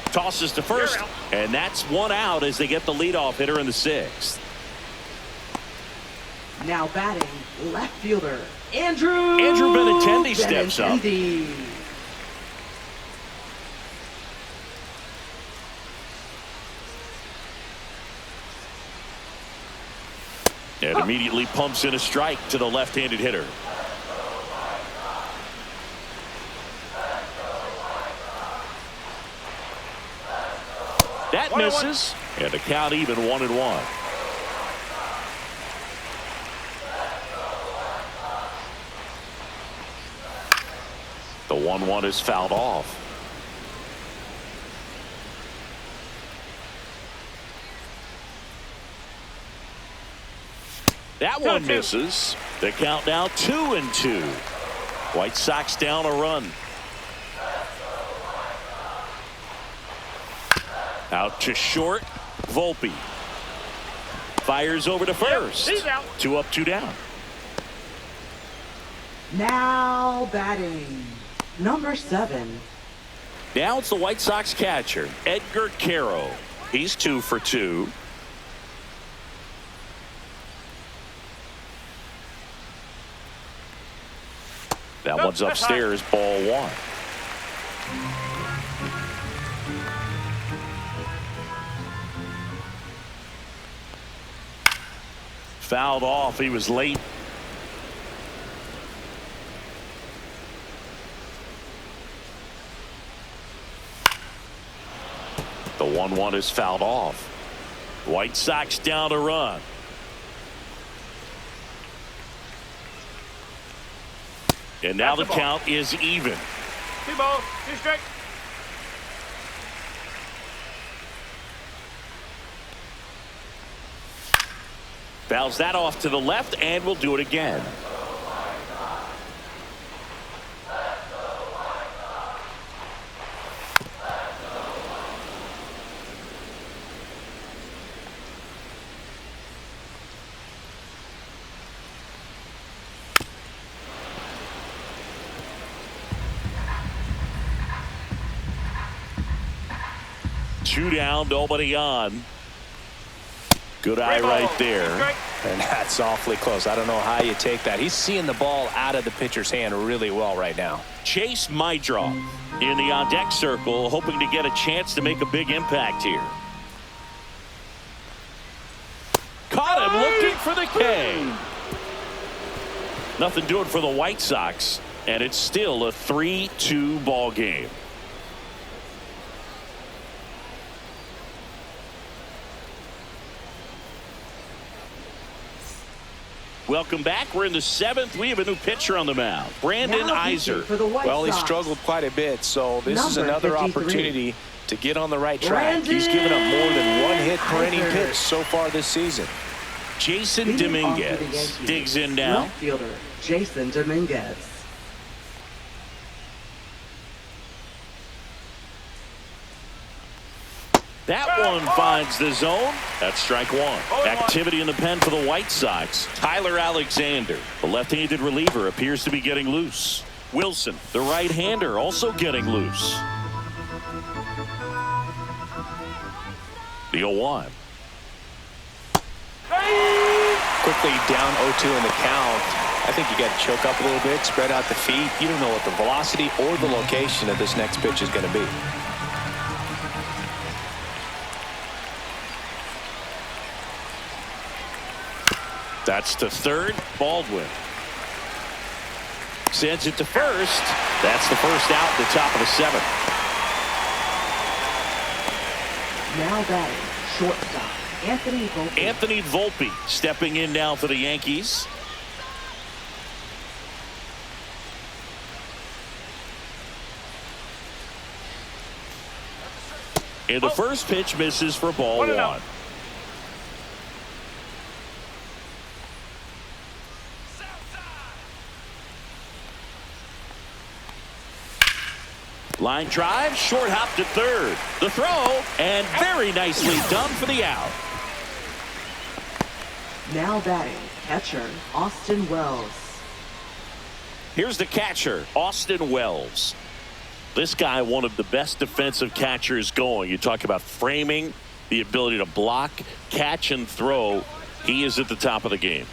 Speaker 1: tosses to first, and that's one out as they get the leadoff hitter in the sixth.
Speaker 3: Now batting, left fielder, Andrew
Speaker 1: Benintendi steps up.
Speaker 3: Benintendi.
Speaker 1: And immediately pumps in a strike to the left-handed hitter. That misses, and the count even 1-1. The 1-1 is fouled off. That one misses. The count now 2-2. White Sox down a run. Out to short. Volpe fires over to first.
Speaker 4: He's out.
Speaker 1: 2 up, 2 down.
Speaker 3: Now batting, number 7.
Speaker 1: Now it's the White Sox catcher, Edgar Caro. He's 2 for 2. That one's upstairs, ball one. Fouled off. He was late. The 1-1 is fouled off. White Sox down a run. And now the count is even.
Speaker 4: 2 balls, 2 strikes.
Speaker 1: Fouls that off to the left, and we'll do it again. Two down, nobody on. Good eye right there.
Speaker 2: And that's awfully close. I don't know how you take that. He's seeing the ball out of the pitcher's hand really well right now.
Speaker 1: Chase Mydroff in the on-deck circle, hoping to get a chance to make a big impact here. Caught him looking for the K. Nothing doing for the White Sox, and it's still a 3-2 ball game. Welcome back. We're in the 7th. We have a new pitcher on the mound, Brandon Iser.
Speaker 2: Well, he struggled quite a bit, so this is another opportunity to get on the right track. He's given up more than 1 hit per inning pitch so far this season.
Speaker 1: Jason Dominguez digs in now.
Speaker 3: Left fielder Jason Dominguez.
Speaker 1: That one finds the zone. That's strike one. Activity in the pen for the White Sox. Tyler Alexander, the left-handed reliever, appears to be getting loose. Wilson, the right-hander, also getting loose. The 0-1.
Speaker 2: Quickly down 0-2 in the count. I think you got to choke up a little bit, spread out the feet. You don't know what the velocity or the location of this next pitch is going to be.
Speaker 1: That's to third. Baldwin sends it to first. That's the first out at the top of the 7th.
Speaker 3: Now batting shortstop Anthony Volpe.
Speaker 1: Anthony Volpe stepping in now for the Yankees. And the first pitch misses for ball one. Line drive, short hop to third. The throw, and very nicely done for the out.
Speaker 3: Now batting catcher Austin Wells.
Speaker 1: Here's the catcher, Austin Wells. This guy, one of the best defensive catchers going. You talk about framing, the ability to block, catch, and throw. He is at the top of the game.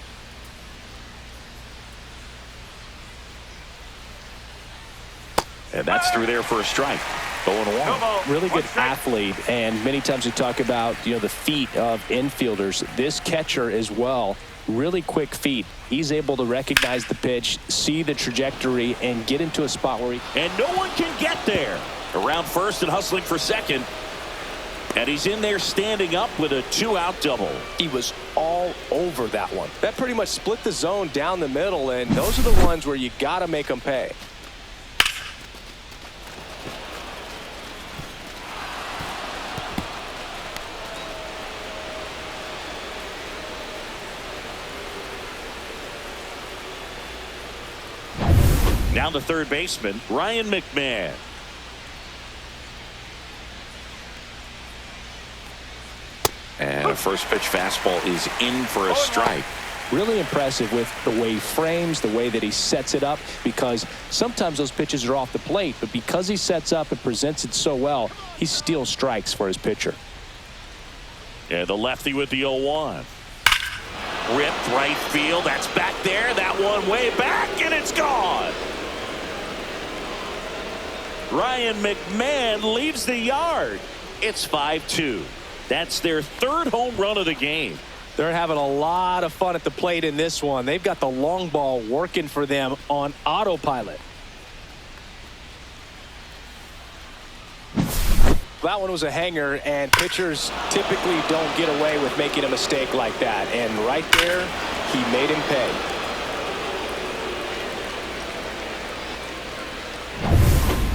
Speaker 1: And that's through there for a strike. 0-1.
Speaker 2: Really good athlete, and many times we talk about, the feet of infielders. This catcher as well, really quick feet. He's able to recognize the pitch, see the trajectory, and get into a spot where he...
Speaker 1: And no one can get there. Around first and hustling for second. And he's in there standing up with a 2-out double.
Speaker 2: He was all over that one. That pretty much split the zone down the middle, and those are the ones where you got to make them pay.
Speaker 1: Now the third baseman, Ryan McMahon. And a first pitch fastball is in for a strike.
Speaker 2: Really impressive with the way he frames, the way that he sets it up, because sometimes those pitches are off the plate, but because he sets up and presents it so well, he steals strikes for his pitcher.
Speaker 1: And the lefty with the 0-1. Ripped right field. That's back there. That one way back, and it's gone. Ryan McMahon leaves the yard. It's 5-2. That's their third home run of the game.
Speaker 2: They're having a lot of fun at the plate in this one. They've got the long ball working for them on autopilot. That one was a hanger, and pitchers typically don't get away with making a mistake like that. And right there, he made him pay.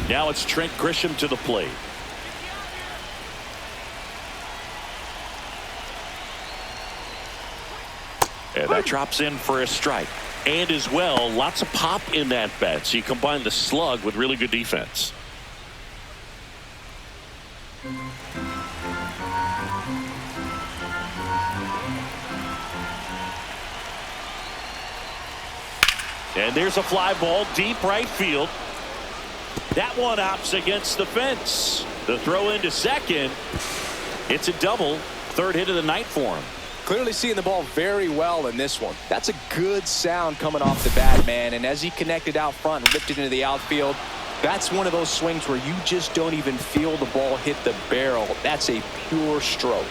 Speaker 1: Now it's Trent Grisham to the plate. And that drops in for a strike. And as well, lots of pop in that bat. So you combine the slug with really good defense. And there's a fly ball deep right field. That one opts against the fence. The throw into second. It's a double. Third hit of the night for him.
Speaker 2: Clearly seeing the ball very well in this one. That's a good sound coming off the bat, man. And as he connected out front and lifted into the outfield, that's one of those swings where you just don't even feel the ball hit the barrel. That's a pure stroke.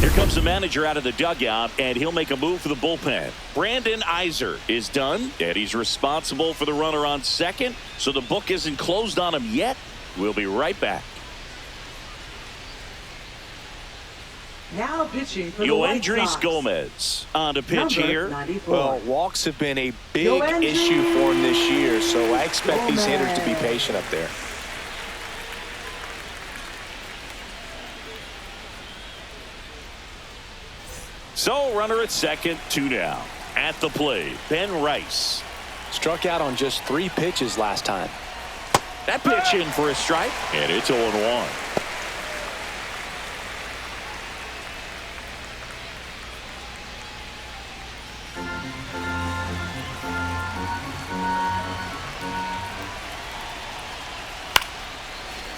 Speaker 1: Here comes the manager out of the dugout, and he'll make a move for the bullpen. Brandon Iser is done, and he's responsible for the runner on second, so the book isn't closed on him yet. We'll be right back.
Speaker 3: Now pitching for the White
Speaker 1: Yoendrys
Speaker 3: Sox.
Speaker 1: Gomez on to pitch
Speaker 3: Number
Speaker 1: here.
Speaker 3: 94.
Speaker 2: Well, walks have been a big
Speaker 3: Yoendrys
Speaker 2: issue for him this year, so I expect these hitters to be
Speaker 3: Gomez.
Speaker 2: patient up there.
Speaker 1: So runner at second, 2 down. At the plate, Ben Rice.
Speaker 2: Struck out on just 3 pitches last time.
Speaker 1: That pitch in for a strike, and it's 0-1.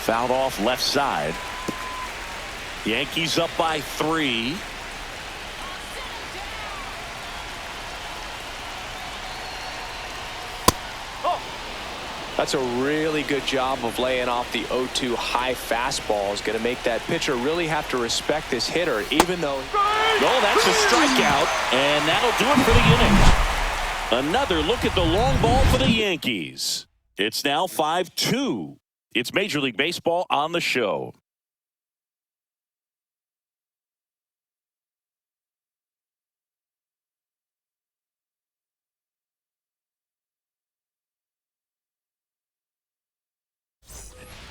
Speaker 1: Fouled off left side. Yankees up by 3.
Speaker 2: That's a really good job of laying off the 0-2 high fastball. Is going to make that pitcher really have to respect this hitter, even though...
Speaker 1: Oh, that's a strikeout, and that'll do it for the inning. Another look at the long ball for the Yankees. It's now 5-2. It's Major League Baseball on the show.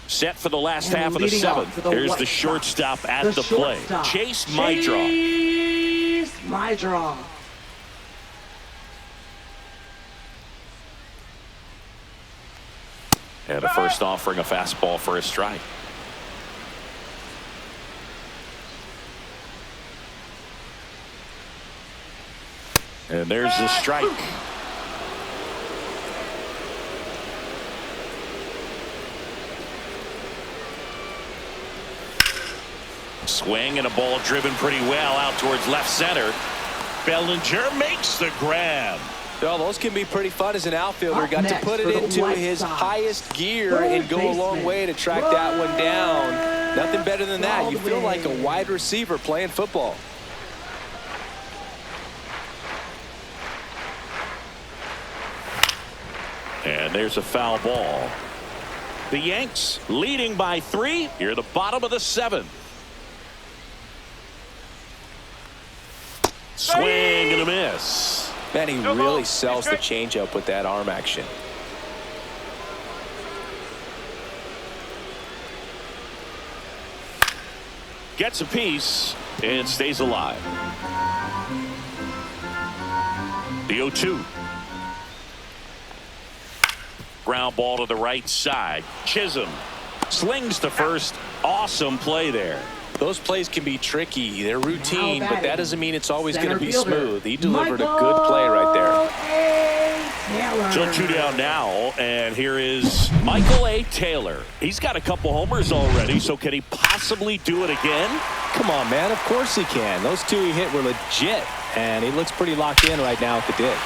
Speaker 1: Set for the last half of the seventh. Here's the shortstop at the plate. Chase Mydra.
Speaker 3: Chase Mydra.
Speaker 1: And the first offering a fastball for a strike. And there's the strike. Swing and a ball driven pretty well out towards left center. Bellinger makes the grab.
Speaker 2: Well, those can be pretty fun as an outfielder. Got to put it into his highest gear and go a long way to track that one down. Nothing better than that. You feel like a wide receiver playing football.
Speaker 1: And there's a foul ball. The Yanks leading by 3 here at the bottom of the 7th. Swing and a miss.
Speaker 2: Man, he really sells the changeup with that arm action.
Speaker 1: Gets a piece and stays alive. The 0-2. Ground ball to the right side. Chisholm slings to first. Awesome play there.
Speaker 2: Those plays can be tricky. They're routine, but that doesn't mean it's always going to be
Speaker 3: fielder,
Speaker 2: smooth. He delivered a good play right there.
Speaker 1: So 2 down now, and here is Michael A. Taylor. He's got a couple homers already, so can he possibly do it again?
Speaker 2: Come on, man. Of course he can. Those 2 he hit were legit. And he looks pretty locked in right now at the dig.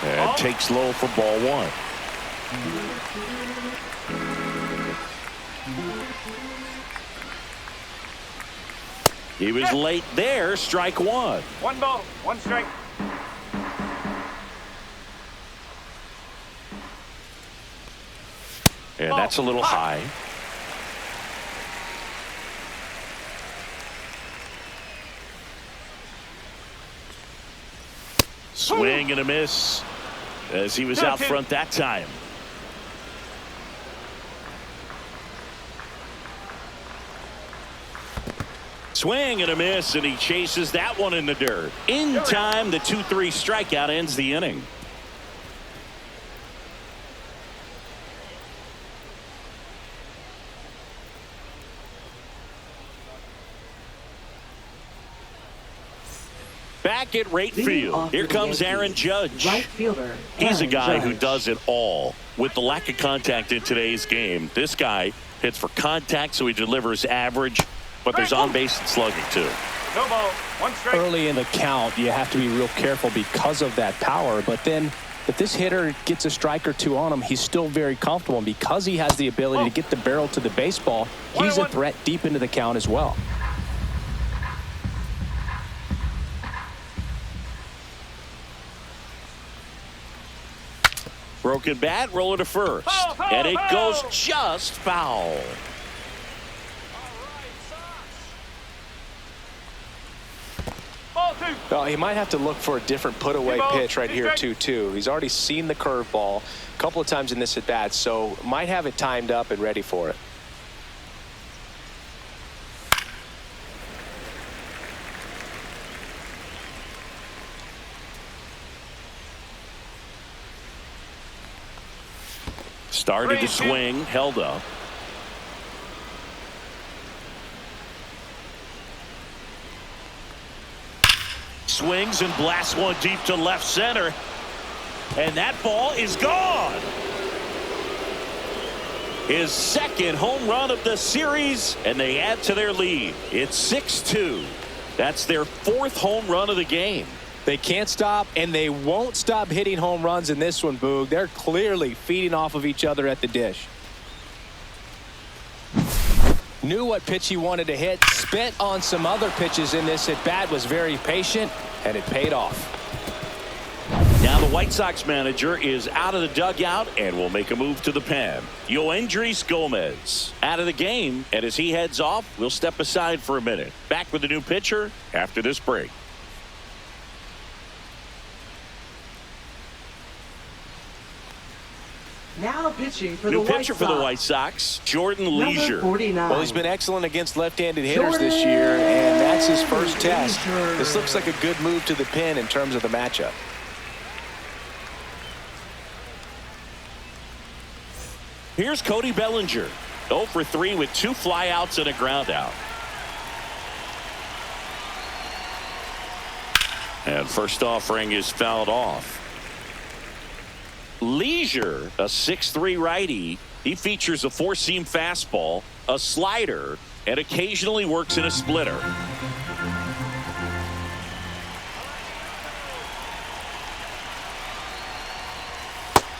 Speaker 1: And takes low for ball one. He was late there. Strike one.
Speaker 4: 1 ball, 1 strike.
Speaker 1: And that's a little high. Swing and a miss as he was out front that time. Swing and a miss, and he chases that one in the dirt. In time, the 2-3 strikeout ends the inning. Back at right field, here comes Aaron Judge.
Speaker 3: Right fielder.
Speaker 1: He's a guy who
Speaker 3: Judge.
Speaker 1: does it all. With the lack of contact in today's game, this guy hits for contact, so he delivers average, but there's on base and slugging too.
Speaker 4: No ball, 1 strike.
Speaker 2: Early in the count, you have to be real careful because of that power. But then if this hitter gets a strike or two on him, he's still very comfortable. And because he has the ability to get the barrel to the baseball, he's a threat deep into the count as well.
Speaker 1: Broken bat, roller to first. And it goes just foul.
Speaker 4: Ball 2.
Speaker 2: Well, he might have to look for a different put-away pitch right here, too. He's already seen the curveball a couple of times in this at-bat, so might have it timed up and ready for it.
Speaker 1: Started to swing, held up. Swings and blasts one deep to left center. And that ball is gone. His second home run of the series, and they add to their lead. It's 6-2. That's their 4th home run of the game.
Speaker 2: They can't stop, and they won't stop hitting home runs in this one, Boog. They're clearly feeding off of each other at the dish. Knew what pitch he wanted to hit, spent on some other pitches in this at-bat, was very patient, and it paid off.
Speaker 1: Now the White Sox manager is out of the dugout and will make a move to the pen. Yoendris Gomez out of the game, and as he heads off, we'll step aside for a minute. Back with the new pitcher after this break.
Speaker 3: Now pitching for
Speaker 1: New
Speaker 3: the
Speaker 1: pitcher
Speaker 3: White
Speaker 1: for
Speaker 3: Sox.
Speaker 1: the White Sox, Jordan
Speaker 3: Number
Speaker 1: Leisure.
Speaker 3: 49.
Speaker 2: Well, he's been excellent against left-handed hitters this year, and that's his first test.
Speaker 3: Leisure.
Speaker 2: This looks like a good move to the pen in terms of the matchup.
Speaker 1: Here's Cody Bellinger, 0 for 3 with 2 flyouts and a groundout. And first offering is fouled off. Leisure, a 6'3" righty. He features a 4-seam fastball, a slider, and occasionally works in a splitter.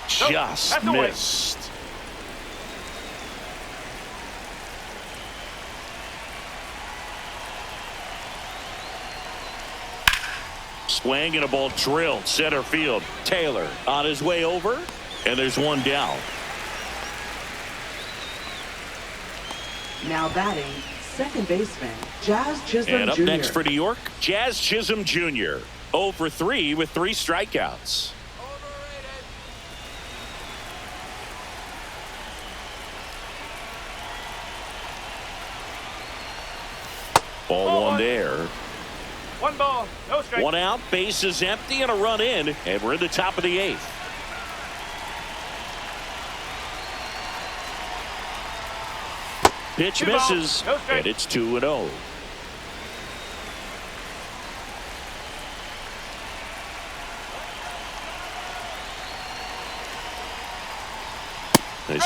Speaker 1: Just missed. Swing and a ball drilled center field. Taylor on his way over, and there's one down.
Speaker 3: Now batting, second baseman, Jazz Chisholm
Speaker 1: And up
Speaker 3: Jr.
Speaker 1: next for New York, Jazz Chisholm Jr. 0 for 3 with 3 strikeouts. Ball 1 there.
Speaker 4: 1 ball, no strike.
Speaker 1: 1 out, base is empty, and a run in, and we're in the top of the 8th. Pitch misses, and it's 2-0.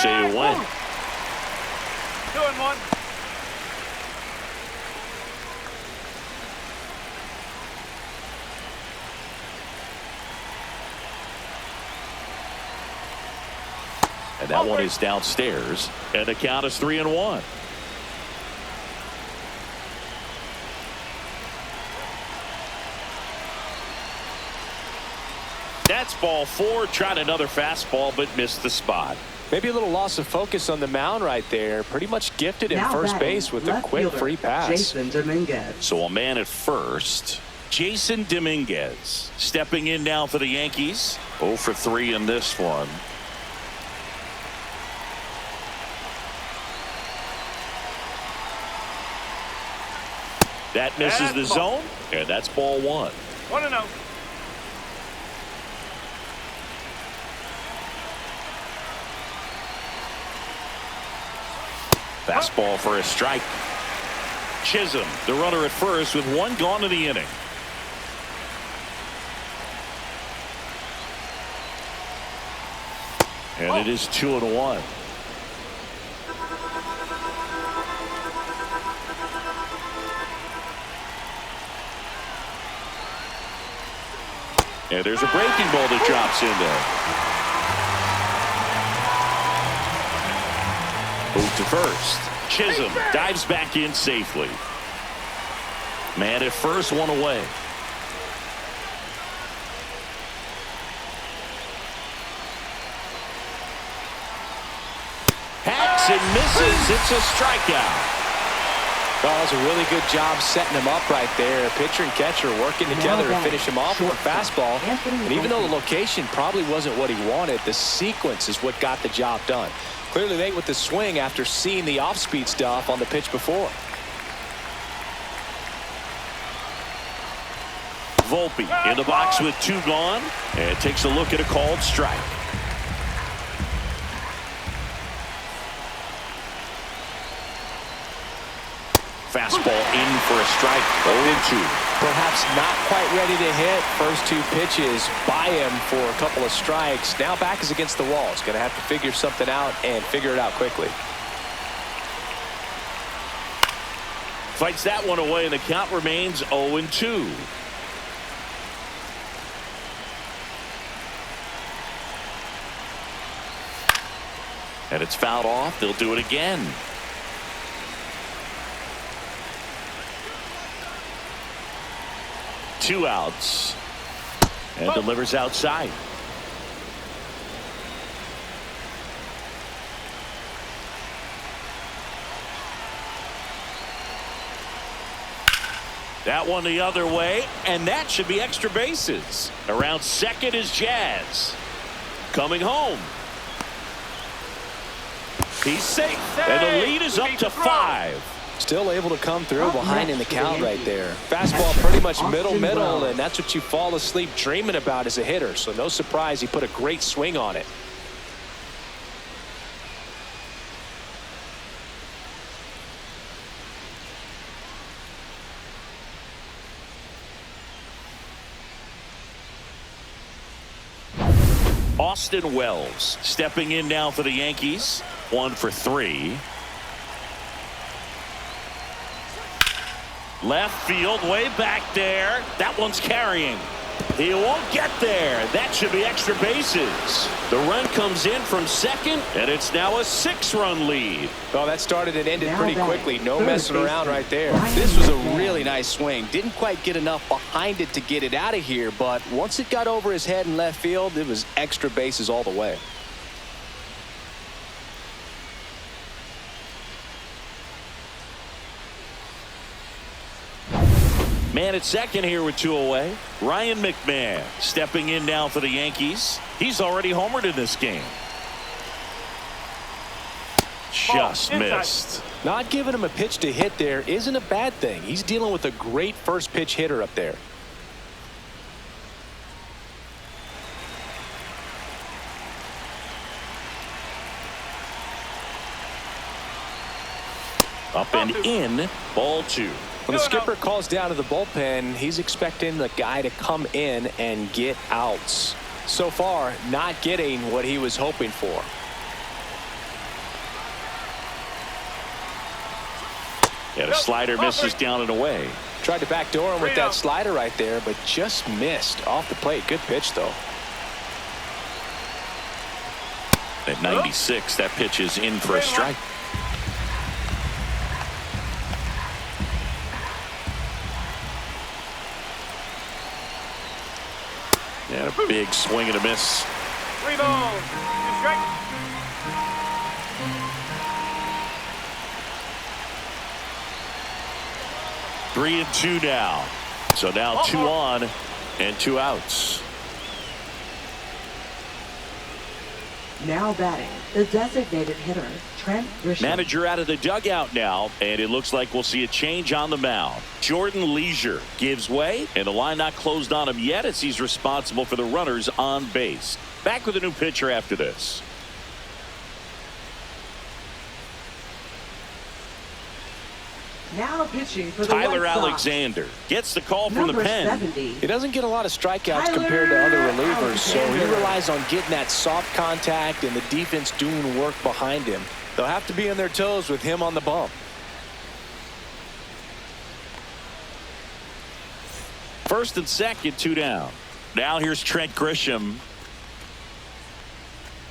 Speaker 1: say you win.
Speaker 4: 2-1.
Speaker 1: And that one is downstairs. And the count is 3-1. That's ball 4. Tried another fastball, but missed the spot.
Speaker 2: Maybe a little loss of focus on the mound right there. Pretty much gifted at first base with a quick free pass.
Speaker 3: Jason Dominguez.
Speaker 1: So a man at first. Jason Dominguez stepping in now for the Yankees. 0 for 3 in this one. That misses the zone, and that's ball 1.
Speaker 4: 1-0.
Speaker 1: Fastball for a strike. Chisholm, the runner at first, with 1 gone in the inning. And it is 2-1. And there's a breaking ball that drops in there. Move to first. Chisholm dives back in safely. Man at first, 1 away. Hacks and misses. It's a strikeout.
Speaker 2: Oh, that was a really good job setting him up right there. Pitcher and catcher working together to finish him off with a fastball. And even though the location probably wasn't what he wanted, the sequence is what got the job done. Clearly late with the swing after seeing the off-speed stuff on the pitch before.
Speaker 1: Volpe in the box with 2 gone, and takes a look at a called strike. Fastball in for a strike. 0-2.
Speaker 2: Perhaps not quite ready to hit. First 2 pitches by him for a couple of strikes. Now back is against the wall. He's going to have to figure something out and figure it out quickly.
Speaker 1: Fights that one away, and the count remains 0-2. And it's fouled off. They'll do it again. Two outs. And delivers outside. That one the other way, and that should be extra bases. Around second is Jazz. Coming home. He's safe, and the lead is up to 5.
Speaker 2: Still able to come through behind in the count right there. Fastball pretty much middle, and that's what you fall asleep dreaming about as a hitter. So no surprise he put a great swing on it.
Speaker 1: Austin Wells stepping in now for the Yankees. 1 for 3. Left field, way back there. That one's carrying. He won't get there. That should be extra bases. The run comes in from second, and it's now a 6-run lead.
Speaker 2: Oh, that started and ended pretty quickly. No messing around right there. This was a really nice swing. Didn't quite get enough behind it to get it out of here, but once it got over his head in left field, it was extra bases all the way.
Speaker 1: Man at second here with 2 away. Ryan McMahon stepping in now for the Yankees. He's already homered in this game. Just missed.
Speaker 2: Not giving him a pitch to hit there isn't a bad thing. He's dealing with a great first pitch hitter up there.
Speaker 1: Up and in, ball 2.
Speaker 2: When the skipper calls down to the bullpen, he's expecting the guy to come in and get outs. So far, not getting what he was hoping for.
Speaker 1: And a slider misses down and away.
Speaker 2: Tried to backdoor him with that slider right there, but just missed off the plate. Good pitch, though.
Speaker 1: At 96, that pitch is in for a strike. And a big swing and a miss.
Speaker 4: 3 balls, 2 strikes.
Speaker 1: Three and two now. So now 2 on and 2 outs.
Speaker 3: Now batting, the designated hitter, Trent Grisham.
Speaker 1: Manager out of the dugout now, and it looks like we'll see a change on the mound. Jordan Leisure gives way, and the line not closed on him yet as he's responsible for the runners on base. Back with a new pitcher after this.
Speaker 3: Now pitching for the
Speaker 1: Tyler
Speaker 3: White Sox.
Speaker 1: Alexander gets the call from the
Speaker 3: Number
Speaker 1: pen.
Speaker 3: 70.
Speaker 2: He doesn't get a lot of strikeouts
Speaker 3: Tyler
Speaker 2: compared to other relievers, so he
Speaker 3: Alexander.
Speaker 2: relies on getting that soft contact and the defense doing work behind him. They'll have to be on their toes with him on the bump.
Speaker 1: First and second, 2 down. Now here's Trent Grisham.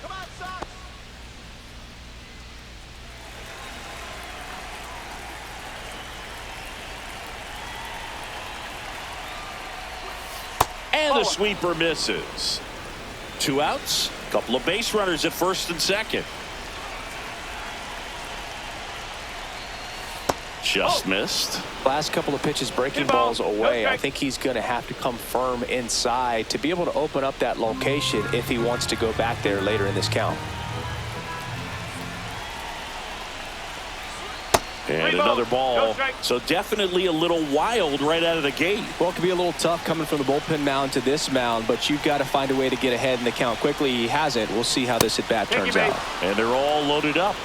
Speaker 4: Come on, Sox.
Speaker 1: And the sweeper misses. 2 outs. Couple of base runners at first and second. Just missed.
Speaker 2: Last couple of pitches breaking
Speaker 4: Good ball.
Speaker 2: balls away.
Speaker 4: Okay.
Speaker 2: I think he's going to have to come firm inside to be able to open up that location if he wants to go back there later in this count.
Speaker 1: And
Speaker 4: 3 balls.
Speaker 1: another
Speaker 4: No
Speaker 1: ball.
Speaker 4: strike.
Speaker 1: So definitely a little wild right out of the gate.
Speaker 2: Well, it could be a little tough coming from the bullpen mound to this mound, but you've got to find a way to get ahead in the count quickly. He hasn't. We'll see how this at bat
Speaker 4: Thank you,
Speaker 2: turns out.
Speaker 1: And they're all loaded up.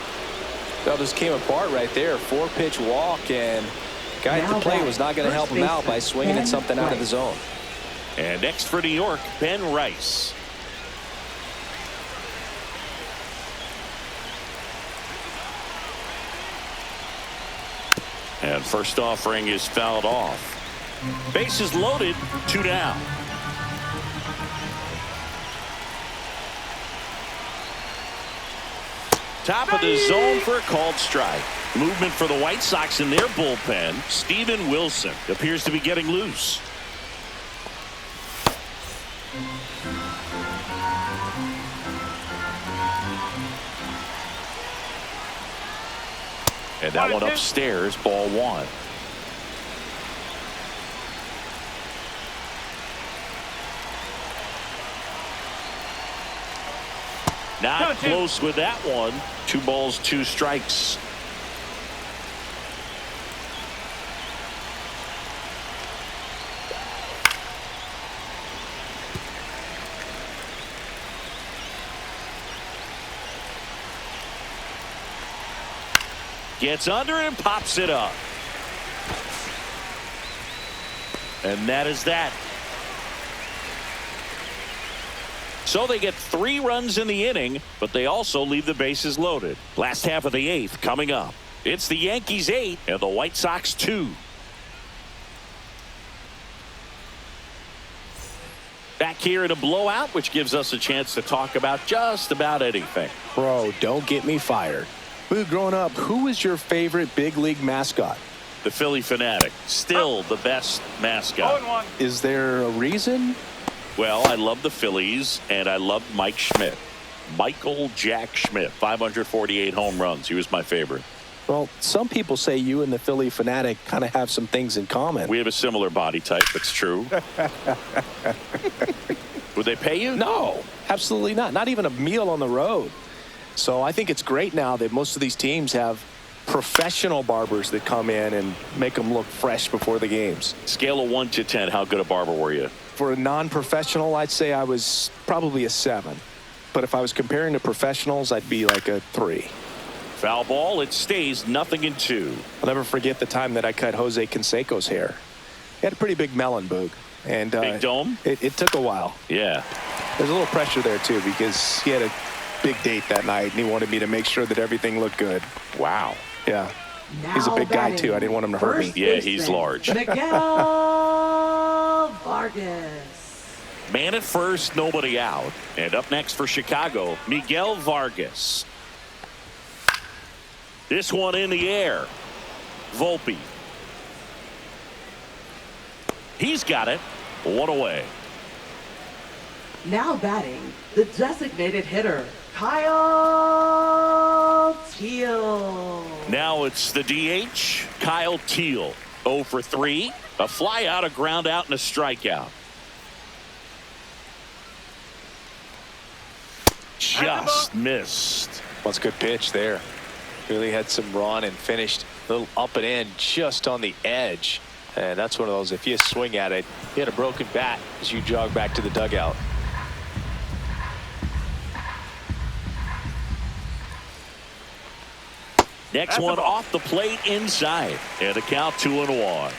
Speaker 2: That just came apart right there. 4-pitch walk, and guy at the plate was not going to help him out by swinging at something out of the zone.
Speaker 1: And next for New York, Ben Rice. And first offering is fouled off. Bases loaded, 2 down. Top of the zone for a called strike. Movement for the White Sox in their bullpen. Steven Wilson appears to be getting loose. And that one upstairs, ball 1. Not close with that one. 2 balls, 2 strikes. Gets under and pops it up. And that is that. So they get 3 runs in the inning, but they also leave the bases loaded. Last half of the 8th coming up. It's the Yankees 8 and the White Sox 2. Back here in a blowout, which gives us a chance to talk about just about anything.
Speaker 2: Bro, don't get me fired. Growing up, who was your favorite big league mascot?
Speaker 1: The Philly Fanatic, still the best mascot.
Speaker 4: 0-1.
Speaker 2: Is there a reason?
Speaker 1: Well, I love the Phillies, and I love Mike Schmidt. Michael Jack Schmidt, 548 home runs. He was my favorite.
Speaker 2: Well, some people say you and the Philly Fanatic kind of have some things in common.
Speaker 1: We have a similar body type. That's true. Would they pay you?
Speaker 2: No, absolutely not. Not even a meal on the road. So I think it's great now that most of these teams have professional barbers that come in and make them look fresh before the games.
Speaker 1: Scale of 1 to 10, how good a barber were you?
Speaker 2: For a non-professional, I'd say I was probably a 7. But if I was comparing to professionals, I'd be like a 3.
Speaker 1: Foul ball. It stays 0-2.
Speaker 2: I'll never forget the time that I cut Jose Canseco's hair. He had a pretty big melon, Boog. And
Speaker 1: Big dome?
Speaker 2: It took a while.
Speaker 1: Yeah.
Speaker 2: There's a little pressure there, too, because he had a big date that night, and he wanted me to make sure that everything looked good.
Speaker 1: Wow.
Speaker 2: Yeah. He's a big guy, too. I didn't want him to hurt me.
Speaker 1: Yeah, he's large.
Speaker 3: Miguel Vargas.
Speaker 1: Man at first, nobody out. And up next for Chicago, Miguel Vargas. This one in the air. Volpe. He's got it. One away.
Speaker 3: Now batting, the designated hitter, Kyle Teal.
Speaker 1: Now it's the DH, Kyle Teal. 0 for 3. A fly out, a ground out, and a strikeout. Just missed.
Speaker 2: Well, it's a good pitch there. Really had some run and finished a little up and in just on the edge. And that's one of those, if you swing at it, you had a broken bat as you jog back to the dugout.
Speaker 1: Next one off the plate inside. And a count 2-1.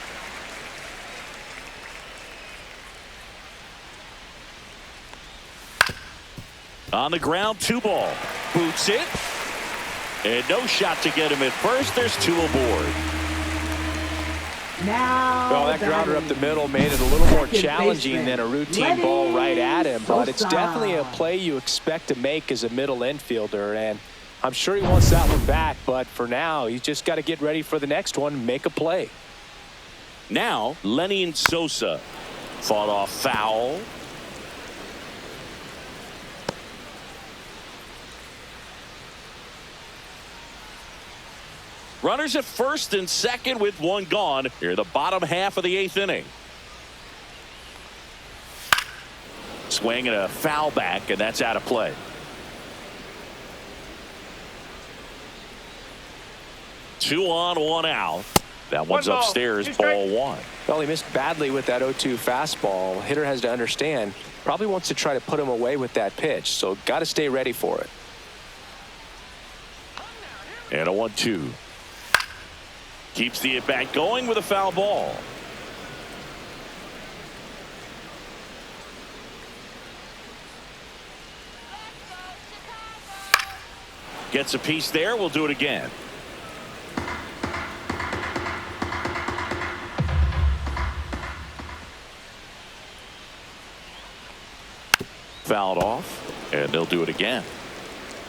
Speaker 1: On the ground, 2 ball. Boots it. And no shot to get him at first. There's 2 aboard.
Speaker 3: Now
Speaker 2: well, that grounder up the middle made it a little more challenging than a routine ball right at him, but it's definitely a play you expect to make as a middle infielder, and I'm sure he wants that one back, but for now, he's just got to get ready for the next one, make a play.
Speaker 1: Now, Lenny Sosa fought off foul. Runners at first and second with 1 gone. Here, the bottom half of the 8th inning. Swing and a foul back, and that's out of play. Two on, 1 out. That one's upstairs, ball 1.
Speaker 2: Well, he missed badly with that 0-2 fastball. Hitter has to understand, probably wants to try to put him away with that pitch, so got to stay ready for it.
Speaker 1: And a 1-2. Keeps the at-bat going with a foul ball. Gets a piece there. We'll do it again. Fouled off, and they'll do it again.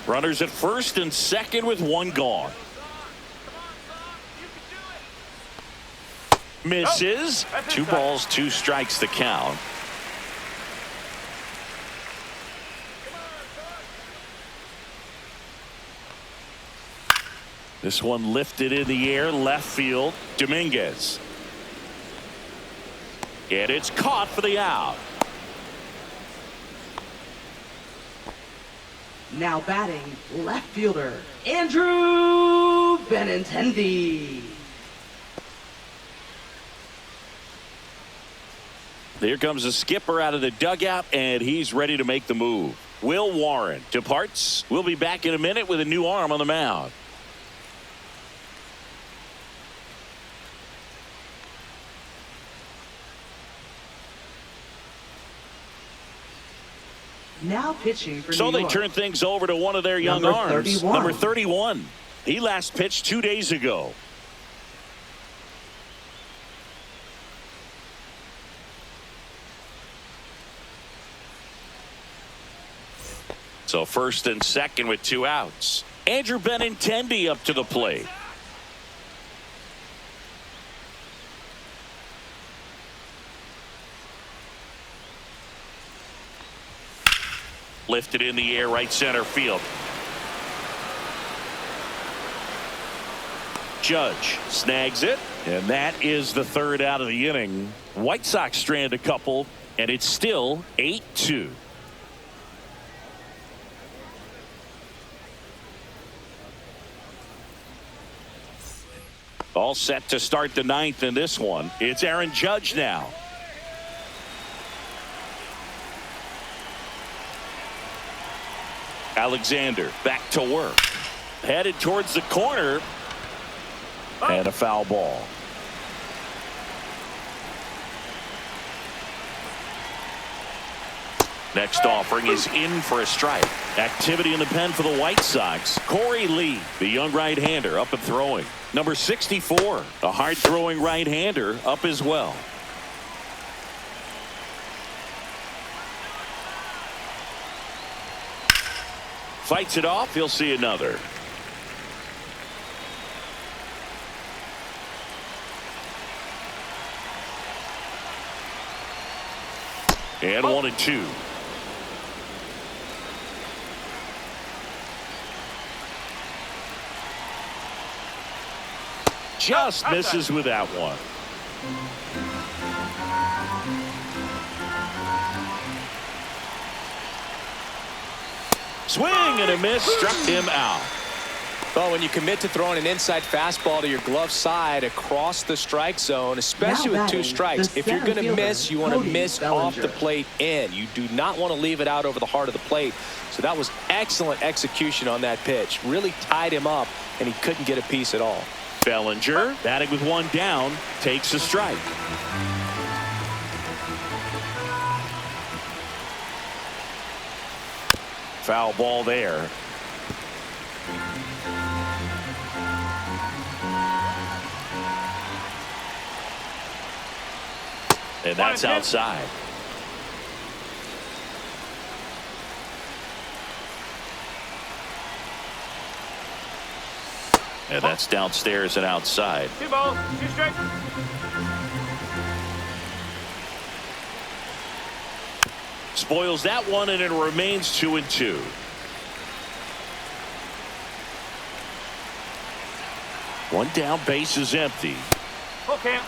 Speaker 1: Runners at first and second with 1 gone. Misses. 2 balls, 2 strikes the count. This one lifted in the air, left field. Dominguez. And it's caught for the out.
Speaker 3: Now batting, left fielder, Andrew Benintendi.
Speaker 1: Here comes the skipper out of the dugout, and he's ready to make the move. Will Warren departs. We'll be back in a minute with a new arm on the mound.
Speaker 3: Now pitching for
Speaker 1: So
Speaker 3: New
Speaker 1: they
Speaker 3: York.
Speaker 1: turn things over to one of their young
Speaker 3: Number
Speaker 1: arms.
Speaker 3: 31.
Speaker 1: Number 31. He last pitched 2 days ago. So first and second with 2 outs. Andrew Benintendi up to the plate. Lifted in the air, right center field. Judge snags it, and that is the 3rd out of the inning. White Sox strand a couple, and it's still 8-2. All set to start the 9th in this one. It's Aaron Judge now. Alexander back to work. Headed towards the corner. And a foul ball. Next offering is in for a strike. Activity in the pen for the White Sox. Corey Lee, the young right-hander, up and throwing. Number 64, a hard-throwing right-hander, up as well. Fights it off. He'll see another. And 1-2. Just misses with that one. Swing and a miss, struck him out.
Speaker 2: Well, when you commit to throwing an inside fastball to your glove side across the strike zone, especially with 2 strikes, if you're going to miss, you want to miss off the plate in. You do not want to leave it out over the heart of the plate. So that was excellent execution on that pitch. Really tied him up, and he couldn't get a piece at all.
Speaker 1: Bellinger, batting with 1 down, takes a strike. Foul ball there. And that's outside. And that's downstairs and outside.
Speaker 4: 2 balls, 2 strikes.
Speaker 1: Spoils that one, and it remains 2-2. One down, base is empty.
Speaker 4: Full count.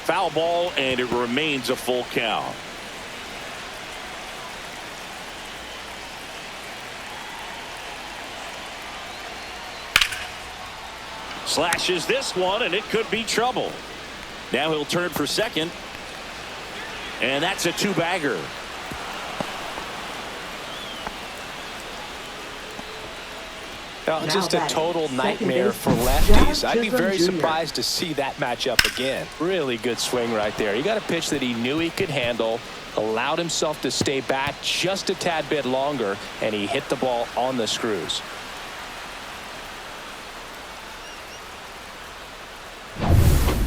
Speaker 1: Foul ball, and it remains a full count. Slashes this one, and it could be trouble. Now he'll turn for second. And that's a 2-bagger.
Speaker 2: Now, just a total nightmare for lefties. I'd be very surprised to see that matchup again. Really good swing right there. He got a pitch that he knew he could handle, allowed himself to stay back just a tad bit longer, and he hit the ball on the screws.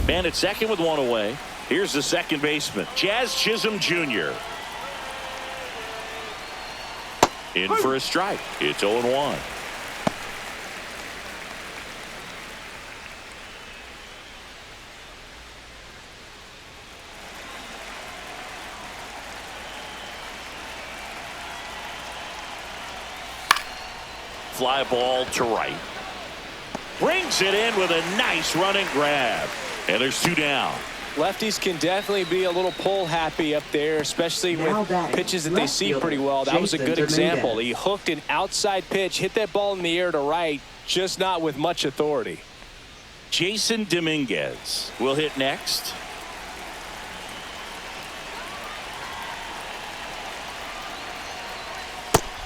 Speaker 1: Man at second with 1 away. Here's the second baseman, Jazz Chisholm Jr. In for a strike. It's 0-1. Fly ball to right. Brings it in with a nice running grab. And there's 2 down.
Speaker 2: Lefties can definitely be a little pull happy up there, especially with pitches that they see pretty well. That was a good example. He hooked an outside pitch, hit that ball in the air to right, just not with much authority.
Speaker 1: Jason Dominguez will hit next.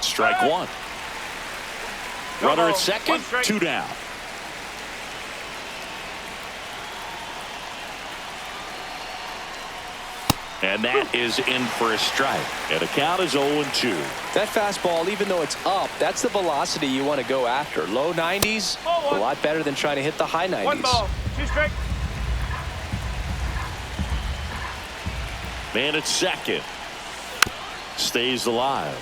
Speaker 1: Strike 1. Runner at second, 2 down. And that is in for a strike. And the count is 0-2.
Speaker 2: That fastball, even though it's up, that's the velocity you want to go after. Low 90s, a lot better than trying to hit the high 90s.
Speaker 4: 1 ball, 2 strikes.
Speaker 1: Man at second. Stays alive.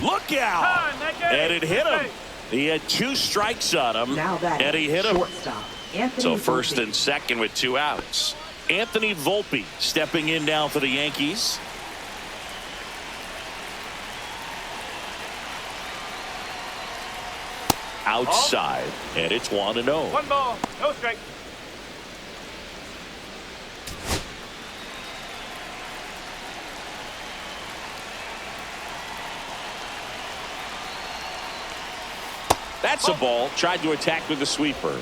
Speaker 1: Look out! And it hit him. He had 2 strikes on him, and he hit him. So first and second with 2 outs. Anthony Volpe stepping in now for the Yankees. Outside, and it's 1-0.
Speaker 4: 1 ball, no strike.
Speaker 1: That's a ball. Tried to attack with the sweeper.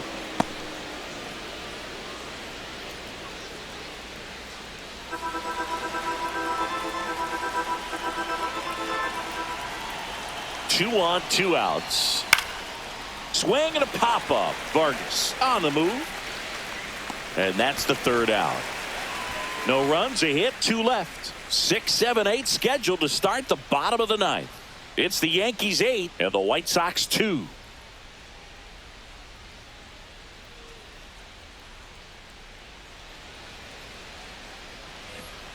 Speaker 1: 2 on, 2 outs. Swing and a pop-up. Vargas on the move. And that's the 3rd out. No runs, a hit, 2 left. 6, 7, 8 scheduled to start the bottom of the 9th. It's the Yankees 8 and the White Sox 2.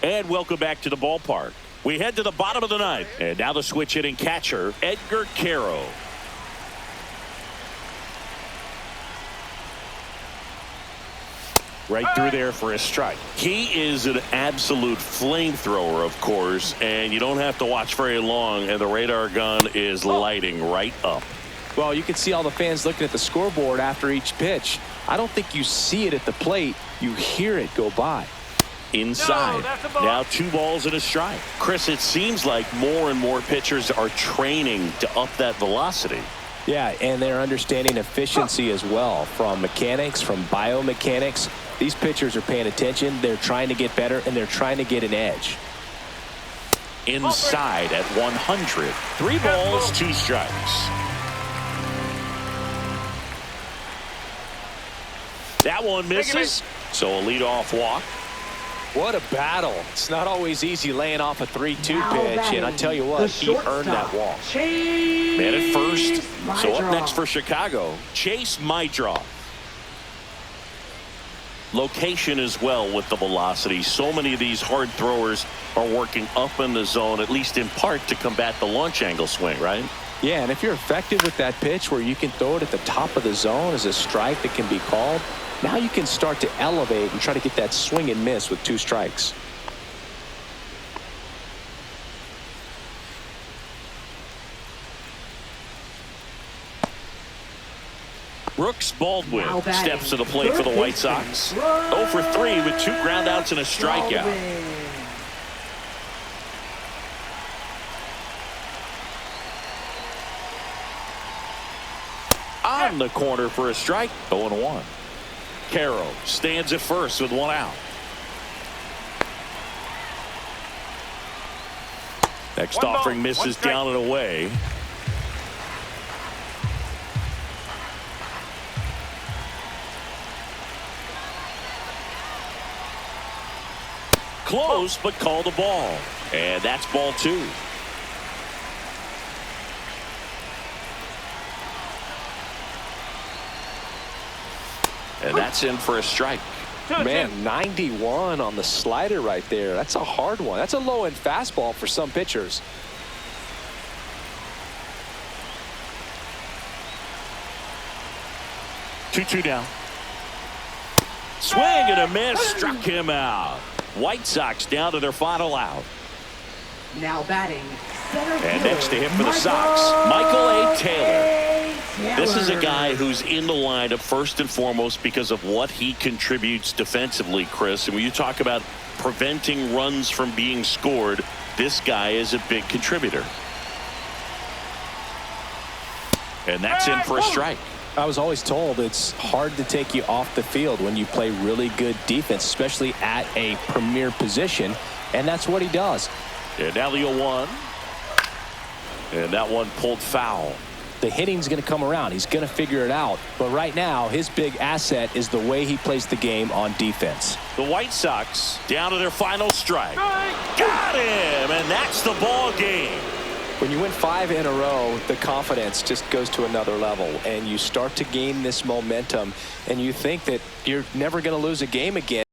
Speaker 1: And welcome back to the ballpark. We head to the bottom of the 9th. And now the switch hitting catcher, Edgar Caro. Right through there for a strike. He is an absolute flamethrower, of course, and you don't have to watch very long, and the radar gun is lighting right up.
Speaker 2: Well, you can see all the fans looking at the scoreboard after each pitch. I don't think you see it at the plate. You hear it go by.
Speaker 1: Inside. Now 2 balls and a strike. Chris, it seems like more and more pitchers are training to up that velocity.
Speaker 2: Yeah, and they're understanding efficiency as well, from mechanics, from biomechanics. These pitchers are paying attention. They're trying to get better, and they're trying to get an edge.
Speaker 1: Inside at 100. 3 balls, 2 strikes. That one misses. So a leadoff walk.
Speaker 2: What a battle. It's not always easy laying off a 3-2 pitch, and I tell you what, he earned that walk.
Speaker 1: Man at first. So up next for Chicago, Chase Mydroff. Location as well with the velocity. So many of these hard throwers are working up in the zone, at least in part to combat the launch angle swing, right?
Speaker 2: Yeah, and if you're effective with that pitch where you can throw it at the top of the zone as a strike that can be called, now you can start to elevate and try to get that swing and miss with 2 strikes.
Speaker 1: Brooks Baldwin steps to the plate for the White Sox. 0 for 3 with 2 groundouts and a strikeout. On the corner for a strike. 0-1. Caro stands at first with 1 out. Next offering misses down and away. Close, but called a ball. And that's ball 2. And that's in for a strike.
Speaker 2: Man, 91 on the slider right there. That's a hard one. That's a low-end fastball for some pitchers.
Speaker 1: Two down. Swing and a miss. Struck him out. White Sox down to their final out.
Speaker 3: Now batting. Center
Speaker 1: And
Speaker 3: fielder,
Speaker 1: next to him for the Sox, Michael A. Taylor. This is a guy who's in the lineup first and foremost because of what he contributes defensively, Chris. And when you talk about preventing runs from being scored, this guy is a big contributor. And that's in for a strike.
Speaker 2: I was always told it's hard to take you off the field when you play really good defense, especially at a premier position, and that's what he does.
Speaker 1: And now the 0-1. And that one pulled foul.
Speaker 2: The hitting's going to come around. He's going to figure it out. But right now, his big asset is the way he plays the game on defense.
Speaker 1: The White Sox down to their final strike. Got him, and that's the ball game.
Speaker 2: When you win 5 in a row, the confidence just goes to another level, and you start to gain this momentum, and you think that you're never going to lose a game again.